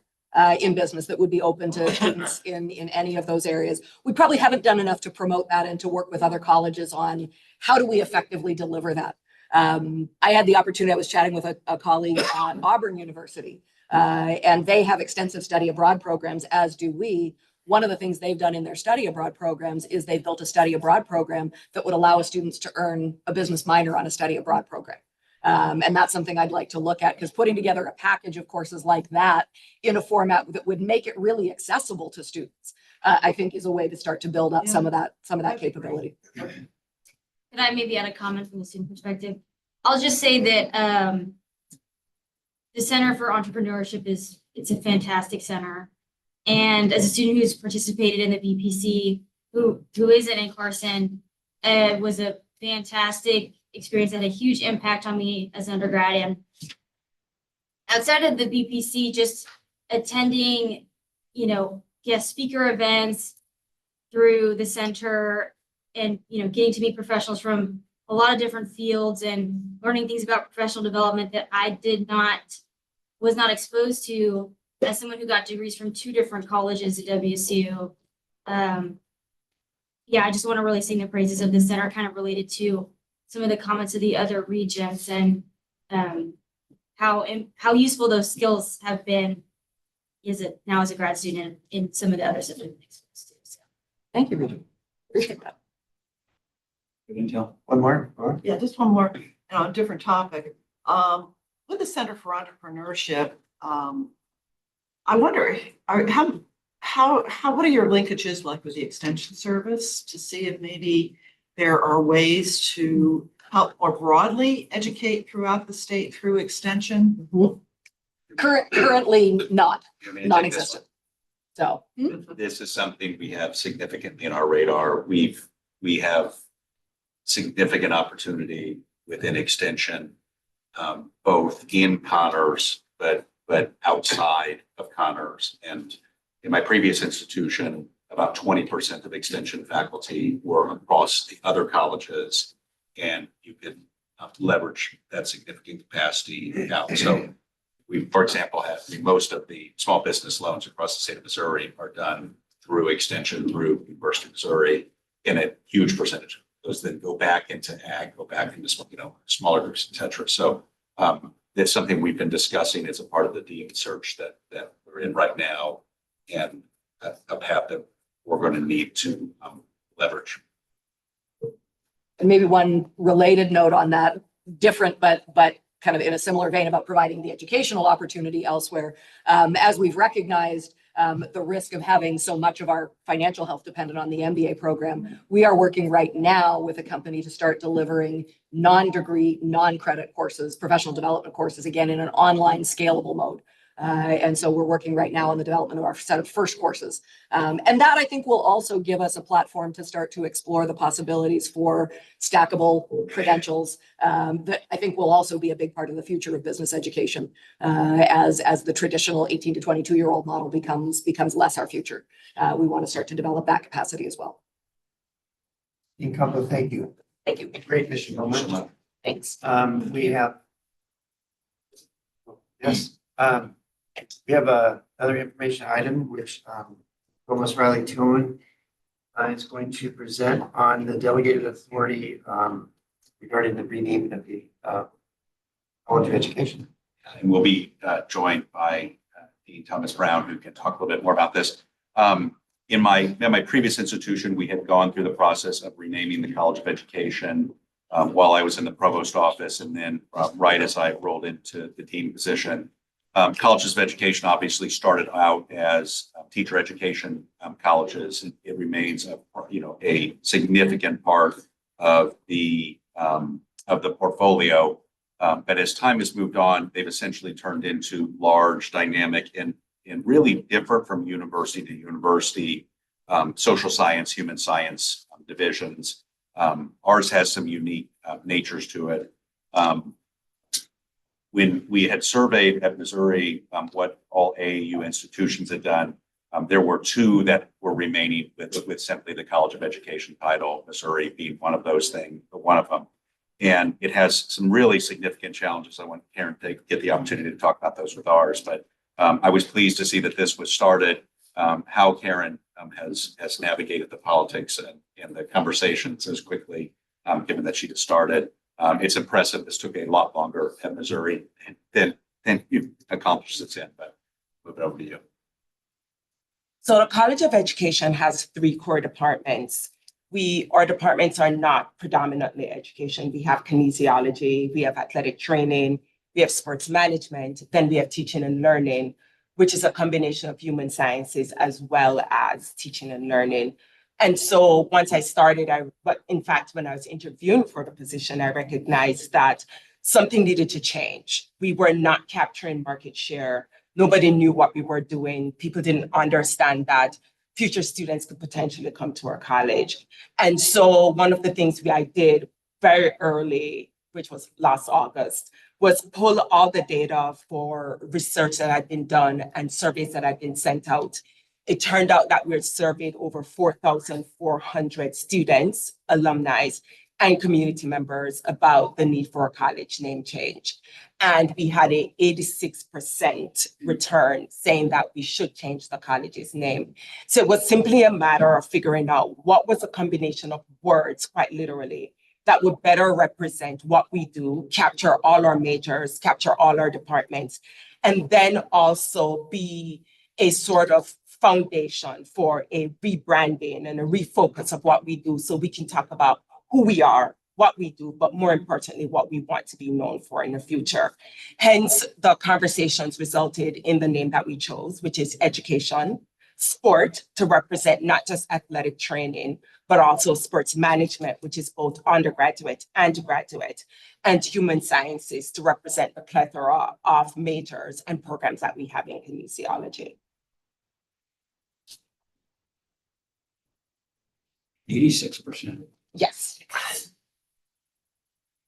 L: in business that would be open to students in any of those areas. We probably haven't done enough to promote that and to work with other colleges on how do we effectively deliver that. I had the opportunity, I was chatting with a colleague at Auburn University, and they have extensive study abroad programs, as do we. One of the things they've done in their study abroad programs is they've built a study abroad program that would allow students to earn a business minor on a study abroad program. And that's something I'd like to look at, because putting together a package of courses like that in a format that would make it really accessible to students, I think is a way to start to build up some of that capability.
N: Could I maybe add a comment from the student perspective? I'll just say that the Center for Entrepreneurship it's a fantastic center. And as a student who's participated in the BPC, who isn't in Carson, was a fantastic experience, had a huge impact on me as an undergrad. And outside of the BPC, just attending, guest speaker events through the center and, getting to meet professionals from a lot of different fields and learning things about professional development that I was not exposed to as someone who got degrees from 2 different colleges at WSU. I just want to really sing the praises of this center, kind of related to some of the comments of the other regents and how useful those skills have been now as a grad student in some of the others that we've been exposed to. So.
L: Thank you, Regent. Appreciate that.
M: Good intel.
A: One more?
D: Yeah, just one more, on a different topic. With the Center for Entrepreneurship, I wonder, what are your linkages like with the Extension Service to see if maybe there are ways to help more broadly educate throughout the state through extension?
L: Currently not,
I: I mean, I think
L: non-existent. So.
I: This is something we have significantly in our radar. We have significant opportunity within extension, both in Connors, but outside of Connors. And in my previous institution, about 20% of extension faculty were across the other colleges, and you can leverage that significant capacity out. So we, for example, most of the small business loans across the state of Missouri are done through extension, through University of Missouri, and a huge percentage of those then go back into ag, go back into smaller groups, et cetera. So that's something we've been discussing as a part of the dean search that we're in right now, and a path that we're going to need to leverage.
L: And maybe one related note on that, different but kind of in a similar vein about providing the educational opportunity elsewhere. As we've recognized the risk of having so much of our financial health dependent on the MBA program, we are working right now with a company to start delivering non-degree, non-credit courses, professional development courses, again, in an online scalable mode. And so we're working right now on the development of our set of first courses. And that I think will also give us a platform to start to explore the possibilities for stackable credentials that I think will also be a big part of the future of business education as the traditional 18 to 22-year-old model becomes less our future. We want to start to develop that capacity as well.
A: Dean Campbell, thank you.
L: Thank you.
A: Great mission moment.
L: Thanks.
A: We have, yes, we have another information item, which Provost Riley Tillman is going to present on the delegated authority regarding the renaming of the College of Education.
I: And we'll be joined by Dean Thomas Brown, who can talk a little bit more about this. In my previous institution, we had gone through the process of renaming the College of Education while I was in the provost office, and then right as I rolled into the dean position. Colleges of Education obviously started out as teacher education colleges. It remains a significant part of the portfolio. But as time has moved on, they've essentially turned into large, dynamic, and really different from university to university social science, human science divisions. Ours has some unique natures to it. When we had surveyed at Missouri what all AAU institutions had done, there were two that were remaining with simply the College of Education title, Missouri being one of those things, one of them. And it has some really significant challenges. I want Karen to get the opportunity to talk about those with ours, but I was pleased to see that this was started, how Karen has navigated the politics and the conversations as quickly, given that she just started. It's impressive. This took a lot longer at Missouri than you've accomplished it in, but move it over to you.
O: So the College of Education has 3 core departments. Our departments are not predominantly education. We have kinesiology, we have athletic training, we have sports management, then we have teaching and learning, which is a combination of human sciences as well as teaching and learning. And so once I started, but in fact, when I was interviewing for the position, I recognized that something needed to change. We were not capturing market share. Nobody knew what we were doing. People didn't understand that future students could potentially come to our college. And so one of the things I did very early, which was last August, was pull all the data for research that had been done and surveys that had been sent out. It turned out that we had surveyed over 4,400 students, alumni, and community members about the need for a college name change. And we had an 86% return saying that we should change the college's name. So it was simply a matter of figuring out what was a combination of words, quite literally, that would better represent what we do, capture all our majors, capture all our departments, and then also be a sort of foundation for a rebranding and a refocus of what we do, so we can talk about who we are, what we do, but more importantly, what we want to be known for in the future. Hence, the conversations resulted in the name that we chose, which is education, sport, to represent not just athletic training, but also sports management, which is both undergraduate and graduate, and human sciences to represent the plethora of majors and programs that we have in kinesiology.
M: 86%.
L: Yes.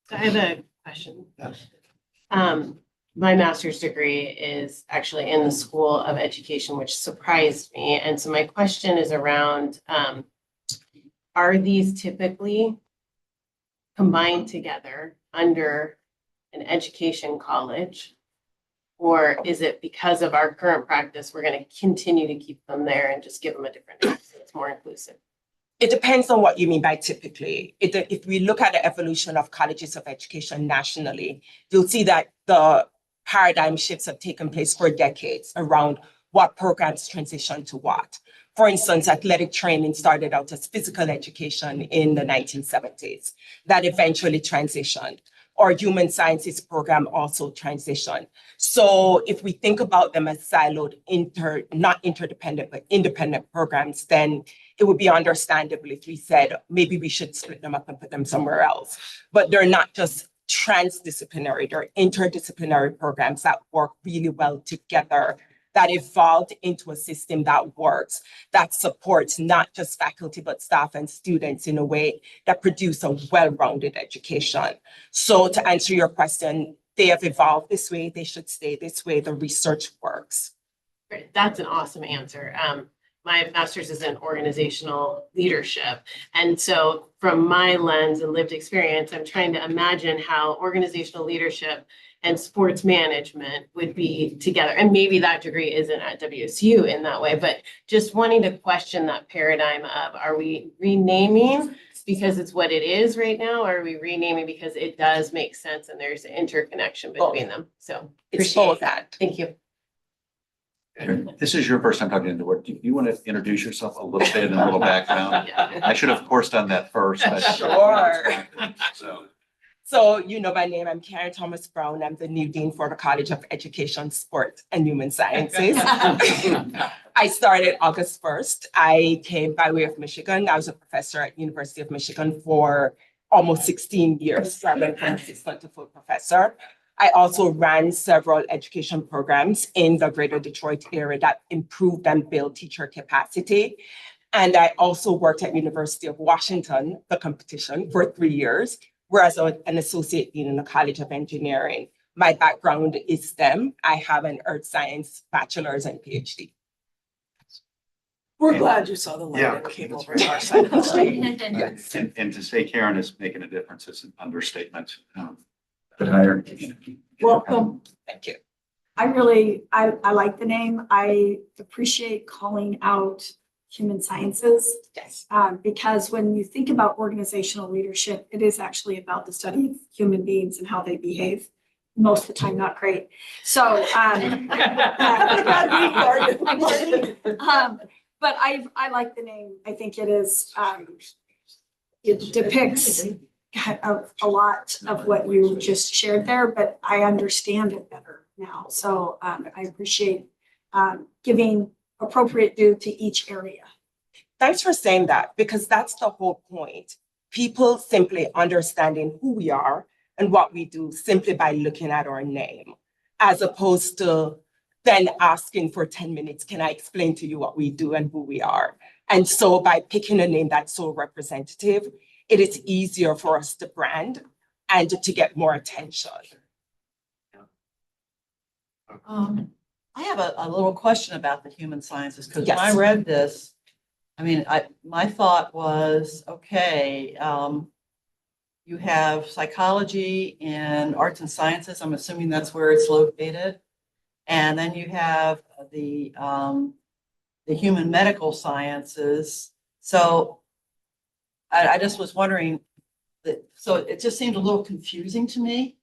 F: So I have a question.
A: Yes.
F: My master's degree is actually in the School of Education, which surprised me. And so my question is around, are these typically combined together under an education college? Or is it because of our current practice, we're going to continue to keep them there and just give them a different name so it's more inclusive?
O: It depends on what you mean by typically. If we look at the evolution of colleges of education nationally, you'll see that the paradigm shifts have taken place for decades around what programs transition to what. For instance, athletic training started out as physical education in the 1970s. That eventually transitioned. our human sciences program also transition. So if we think about them as siloed, not interdependent, but independent programs, then it would be understandable if we said, maybe we should split them up and put them somewhere else. But they're not just transdisciplinary, they're interdisciplinary programs that work really well together, that evolved into a system that works, that supports not just faculty, but staff and students in a way that produce a well-rounded education. So to answer your question, they have evolved this way, they should stay this way, the research works.
F: Great. That's an awesome answer. My master's is in organizational leadership. And so from my lens and lived experience, I'm trying to imagine how organizational leadership and sports management would be together. And maybe that degree isn't at WSU in that way, but just wanting to question that paradigm of, are we renaming because it's what it is right now? Or are we renaming because it does make sense and there's an interconnection between them? So
O: It's
F: appreciate
O: both that.
F: Thank you.
I: This is your first time talking into work. Do you want to introduce yourself a little bit and a little background? I should have, of course, done that first. But
O: Sure.
I: So.
O: So you know my name, I'm Karen Thomas Brown. I'm the new dean for the College of Education, Sport and Human Sciences. I started August 1st. I came by way of Michigan. I was a professor at University of Michigan for almost 16 years. So I went from assistant to full professor. I also ran several education programs in the greater Detroit area that improved and built teacher capacity. And I also worked at University of Washington, the competition, for 3 years, whereas an associate dean in the College of Engineering. My background is STEM. I have an earth science bachelor's and PhD.
K: We're glad you saw the light
A: Yeah.
K: and came over to our side of the street.
O: Yes.
I: And to say Karen is making a difference is an understatement.
M: But higher.
J: Welcome.
O: Thank you.
J: I like the name. I appreciate calling out human sciences.
O: Yes.
J: Because when you think about organizational leadership, it is actually about the study of human beings and how they behave. Most of the time, not great. So, but I like the name. I think it is, it depicts a lot of what you just shared there, but I understand it better now. So I appreciate giving appropriate due to each area.
O: Thanks for saying that, because that's the whole point. People simply understanding who we are and what we do simply by looking at our name, as opposed to then asking for 10 minutes, can I explain to you what we do and who we are? And so by picking a name that's so representative, it is easier for us to brand and to get more attention.
D: I have a little question about the human sciences, because when I
O: Yes.
D: read this, I mean, my thought was, okay, you have psychology and arts and sciences. I'm assuming that's where it's located. And then you have the human medical sciences. So I just was wondering that, so it just seemed a little confusing to me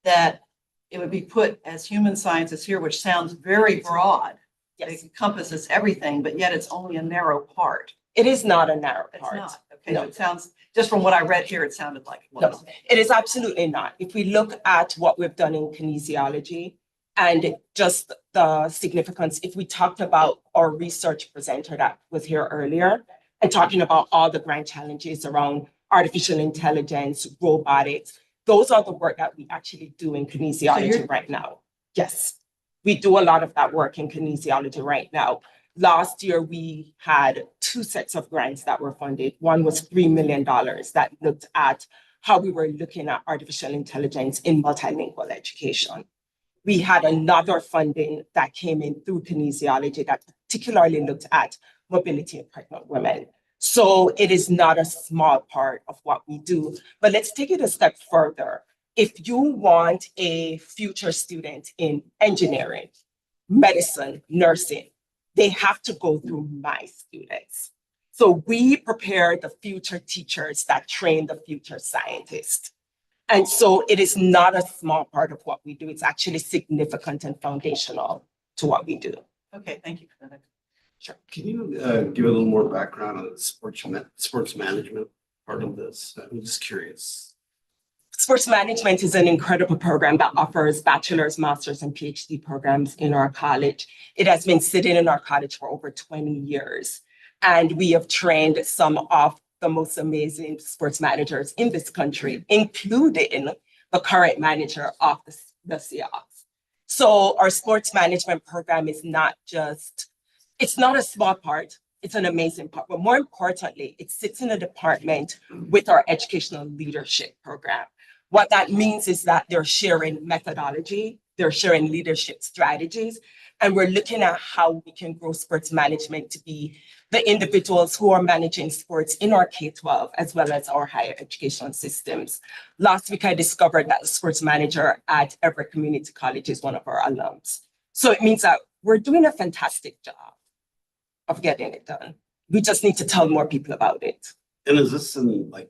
D: that it would be put as human sciences here, which sounds very broad.
O: Yes.
D: It encompasses everything, but yet it's only a narrow part.
O: It is not a narrow
D: It's
O: part.
D: not. Okay,
O: No.
D: so it sounds, just from what I read here, it sounded like it was.
O: No, it is absolutely not. If we look at what we've done in kinesiology and just the significance, if we talked about our research presenter that was here earlier and talking about all the grand challenges around artificial intelligence, robotics, those are the work that we actually do in kinesiology right now. Yes, we do a lot of that work in kinesiology right now. Last year, we had 2 sets of grants that were funded. One was $3 million that looked at how we were looking at artificial intelligence in multilingual education. We had another funding that came in through kinesiology that particularly looked at mobility in pregnant women. So it is not a small part of what we do, but let's take it a step further. If you want a future student in engineering, medicine, nursing, they have to go through my students. So we prepare the future teachers that train the future scientists. And so it is not a small part of what we do. It's actually significant and foundational to what we do.
D: Okay, thank you for that.
O: Sure.
H: Can you give a little more background on the sports management part of this? I'm just curious.
O: Sports management is an incredible program that offers bachelor's, master's, and PhD programs in our college. It has been sitting in our college for over 20 years. And we have trained some of the most amazing sports managers in this country, including the current manager of the Seahawks. So our sports management program is not just, it's not a small part, it's an amazing part, but more importantly, it sits in a department with our educational leadership program. What that means is that they're sharing methodology, they're sharing leadership strategies, and we're looking at how we can grow sports management to be the individuals who are managing sports in our K-12 as well as our higher education systems. Last week, I discovered that the sports manager at Everett Community College is one of our alums. So it means that we're doing a fantastic job of getting it done. We just need to tell more people about it.
H: And is this in like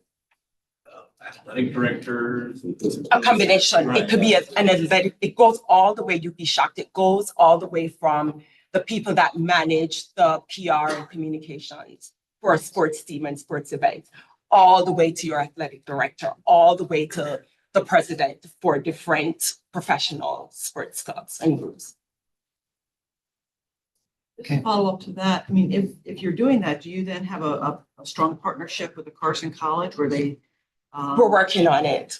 H: athletic directors?
O: A combination. It could be an athletic, it goes all the way, you'd be shocked. It goes all the way from the people that manage the PR and communications for a sports team and sports events, all the way to your athletic director, all the way to the president for different professional sports clubs and groups.
D: To follow up to that, I mean, if you're doing that, do you then have a strong partnership with the Carson College where they?
O: We're working on it.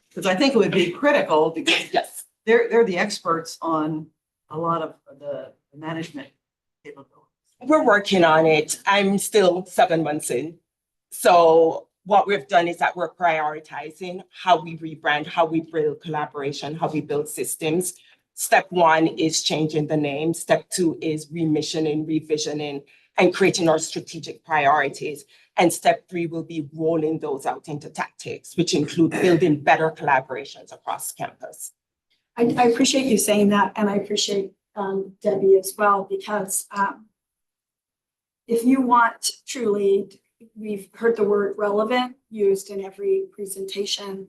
D: Because I think it would be critical because
O: Yes.
D: they're the experts on a lot of the management capabilities.
O: We're working on it. I'm still 7 months in. So what we've done is that we're prioritizing how we rebrand, how we build collaboration, how we build systems. Step 1 is changing the name. Step 2 is remissioning, revisioning, and creating our strategic priorities. And step 3 will be rolling those out into tactics, which include building better collaborations across campus.
J: I appreciate you saying that, and I appreciate Debbie as well, because if you want truly, we've heard the word relevant used in every presentation,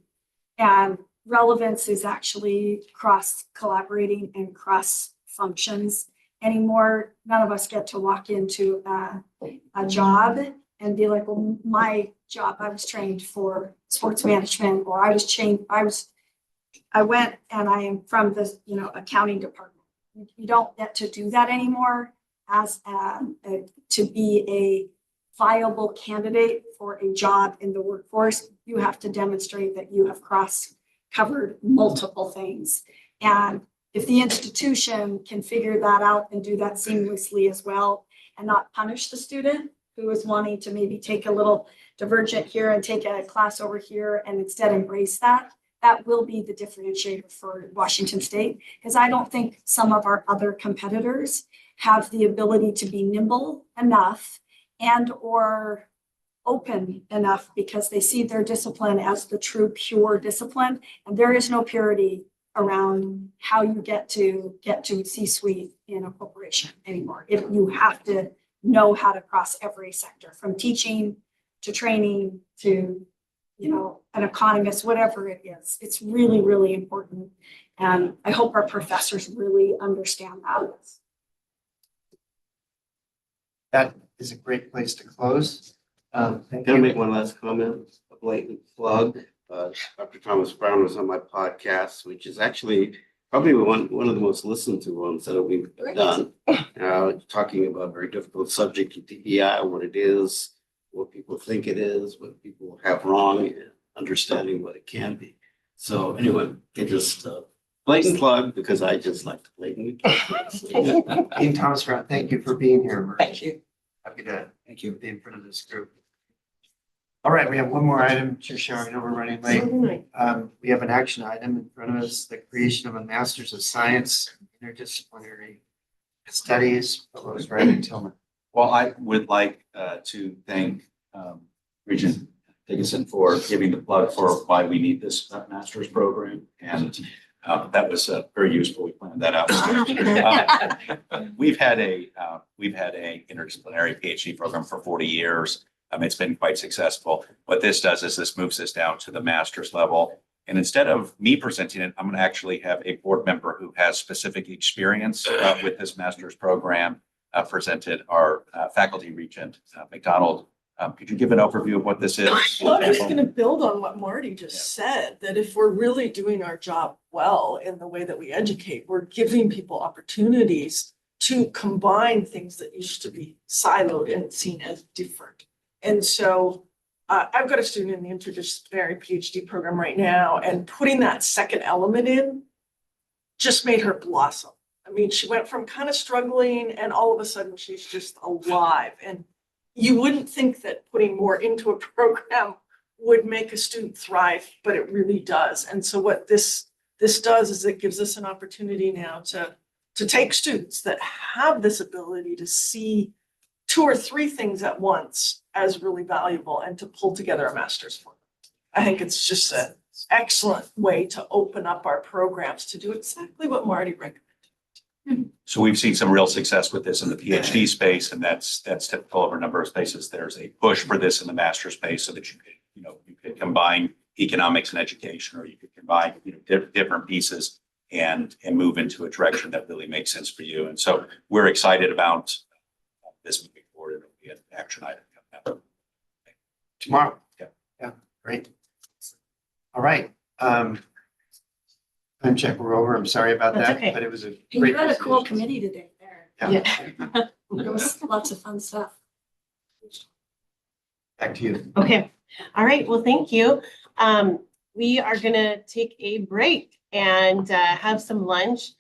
J: and relevance is actually cross collaborating and cross functions anymore. None of us get to walk into a job and be like, well, my job, I was trained for sports management, or I went and I am from the, accounting department. You don't get to do that anymore as to be a viable candidate for a job in the workforce. You have to demonstrate that you have covered multiple things. And if the institution can figure that out and do that seamlessly as well, and not punish the student who is wanting to maybe take a little divergent here and take a class over here and instead embrace that, that will be the differentiator for Washington State. Because I don't think some of our other competitors have the ability to be nimble enough and or open enough because they see their discipline as the true pure discipline. And there is no purity around how you get to C-suite in a corporation anymore. If you have to know how to cross every sector, from teaching to training to, an economist, whatever it is. It's really, really important. And I hope our professors really understand that.
A: That is a great place to close. Thank
H: Can I
A: you.
H: make one last comment? A blatant plug. Dr. Thomas Brown was on my podcast, which is actually probably one of the most listened to ones that we've done. Talking about a very difficult subject of DEI, what it is, what people think it is, what people have wrong, and understanding what it can be. So anyway, it just blatant plug because I just like to blatantly plug.
A: Dean Thomas Brown, thank you for being here.
O: Thank you.
A: Happy to be in front of this group. All right, we have one more item to share. I know we're running late. We have an action item in front of us, the creation of a Master's of Science in Interdisciplinary Studies. Provost Wright Tillman.
I: Well, I would like to thank Regent Dickinson for giving the plug for why we need this master's program. And that was very useful. We planned that out. We've had a interdisciplinary PhD program for 40 years. It's been quite successful. What this does is this moves us down to the master's level. And instead of me presenting it, I'm going to actually have a board member who has specific experience with this master's program presented. Our faculty regent, McDonald Could you give an overview of what this is?
K: Well, I'm just gonna build on what Marty just said, that if we're really doing our job well in the way that we educate, we're giving people opportunities to combine things that used to be siloed and seen as different. And so I've got a student in the interdisciplinary PhD program right now, and putting that second element in just made her blossom. I mean, she went from kind of struggling and all of a sudden she's just alive. And you wouldn't think that putting more into a program would make a student thrive, but it really does. And so what this does is it gives us an opportunity now to take students that have this ability to see 2 or 3 things at once as really valuable and to pull together a master's for them. I think it's just an excellent way to open up our programs to do exactly what Marty recommended.
I: So we've seen some real success with this in the PhD space, and that's typical of a number of spaces. There's a push for this in the master space so that you could combine economics and education, or you could combine, different pieces and move into a direction that really makes sense for you. And so we're excited about this moving forward. It'll be an action item coming up
A: Tomorrow.
I: Yeah.
A: Yeah, great. All right. Time check, we're over. I'm sorry about
F: That's
A: that,
F: okay.
A: but it was a
J: And
A: great.
J: you had a cool
A: presentation.
J: committee today there.
A: Yeah.
J: There was lots of fun stuff.
A: Back to you.
F: Okay, all right, well, thank you. We are gonna take a break and have some lunch.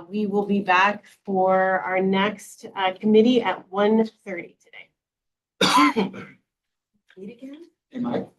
F: We will be back for our next committee at 1:30 today.
J: Meet again?
M: Hey, Mike?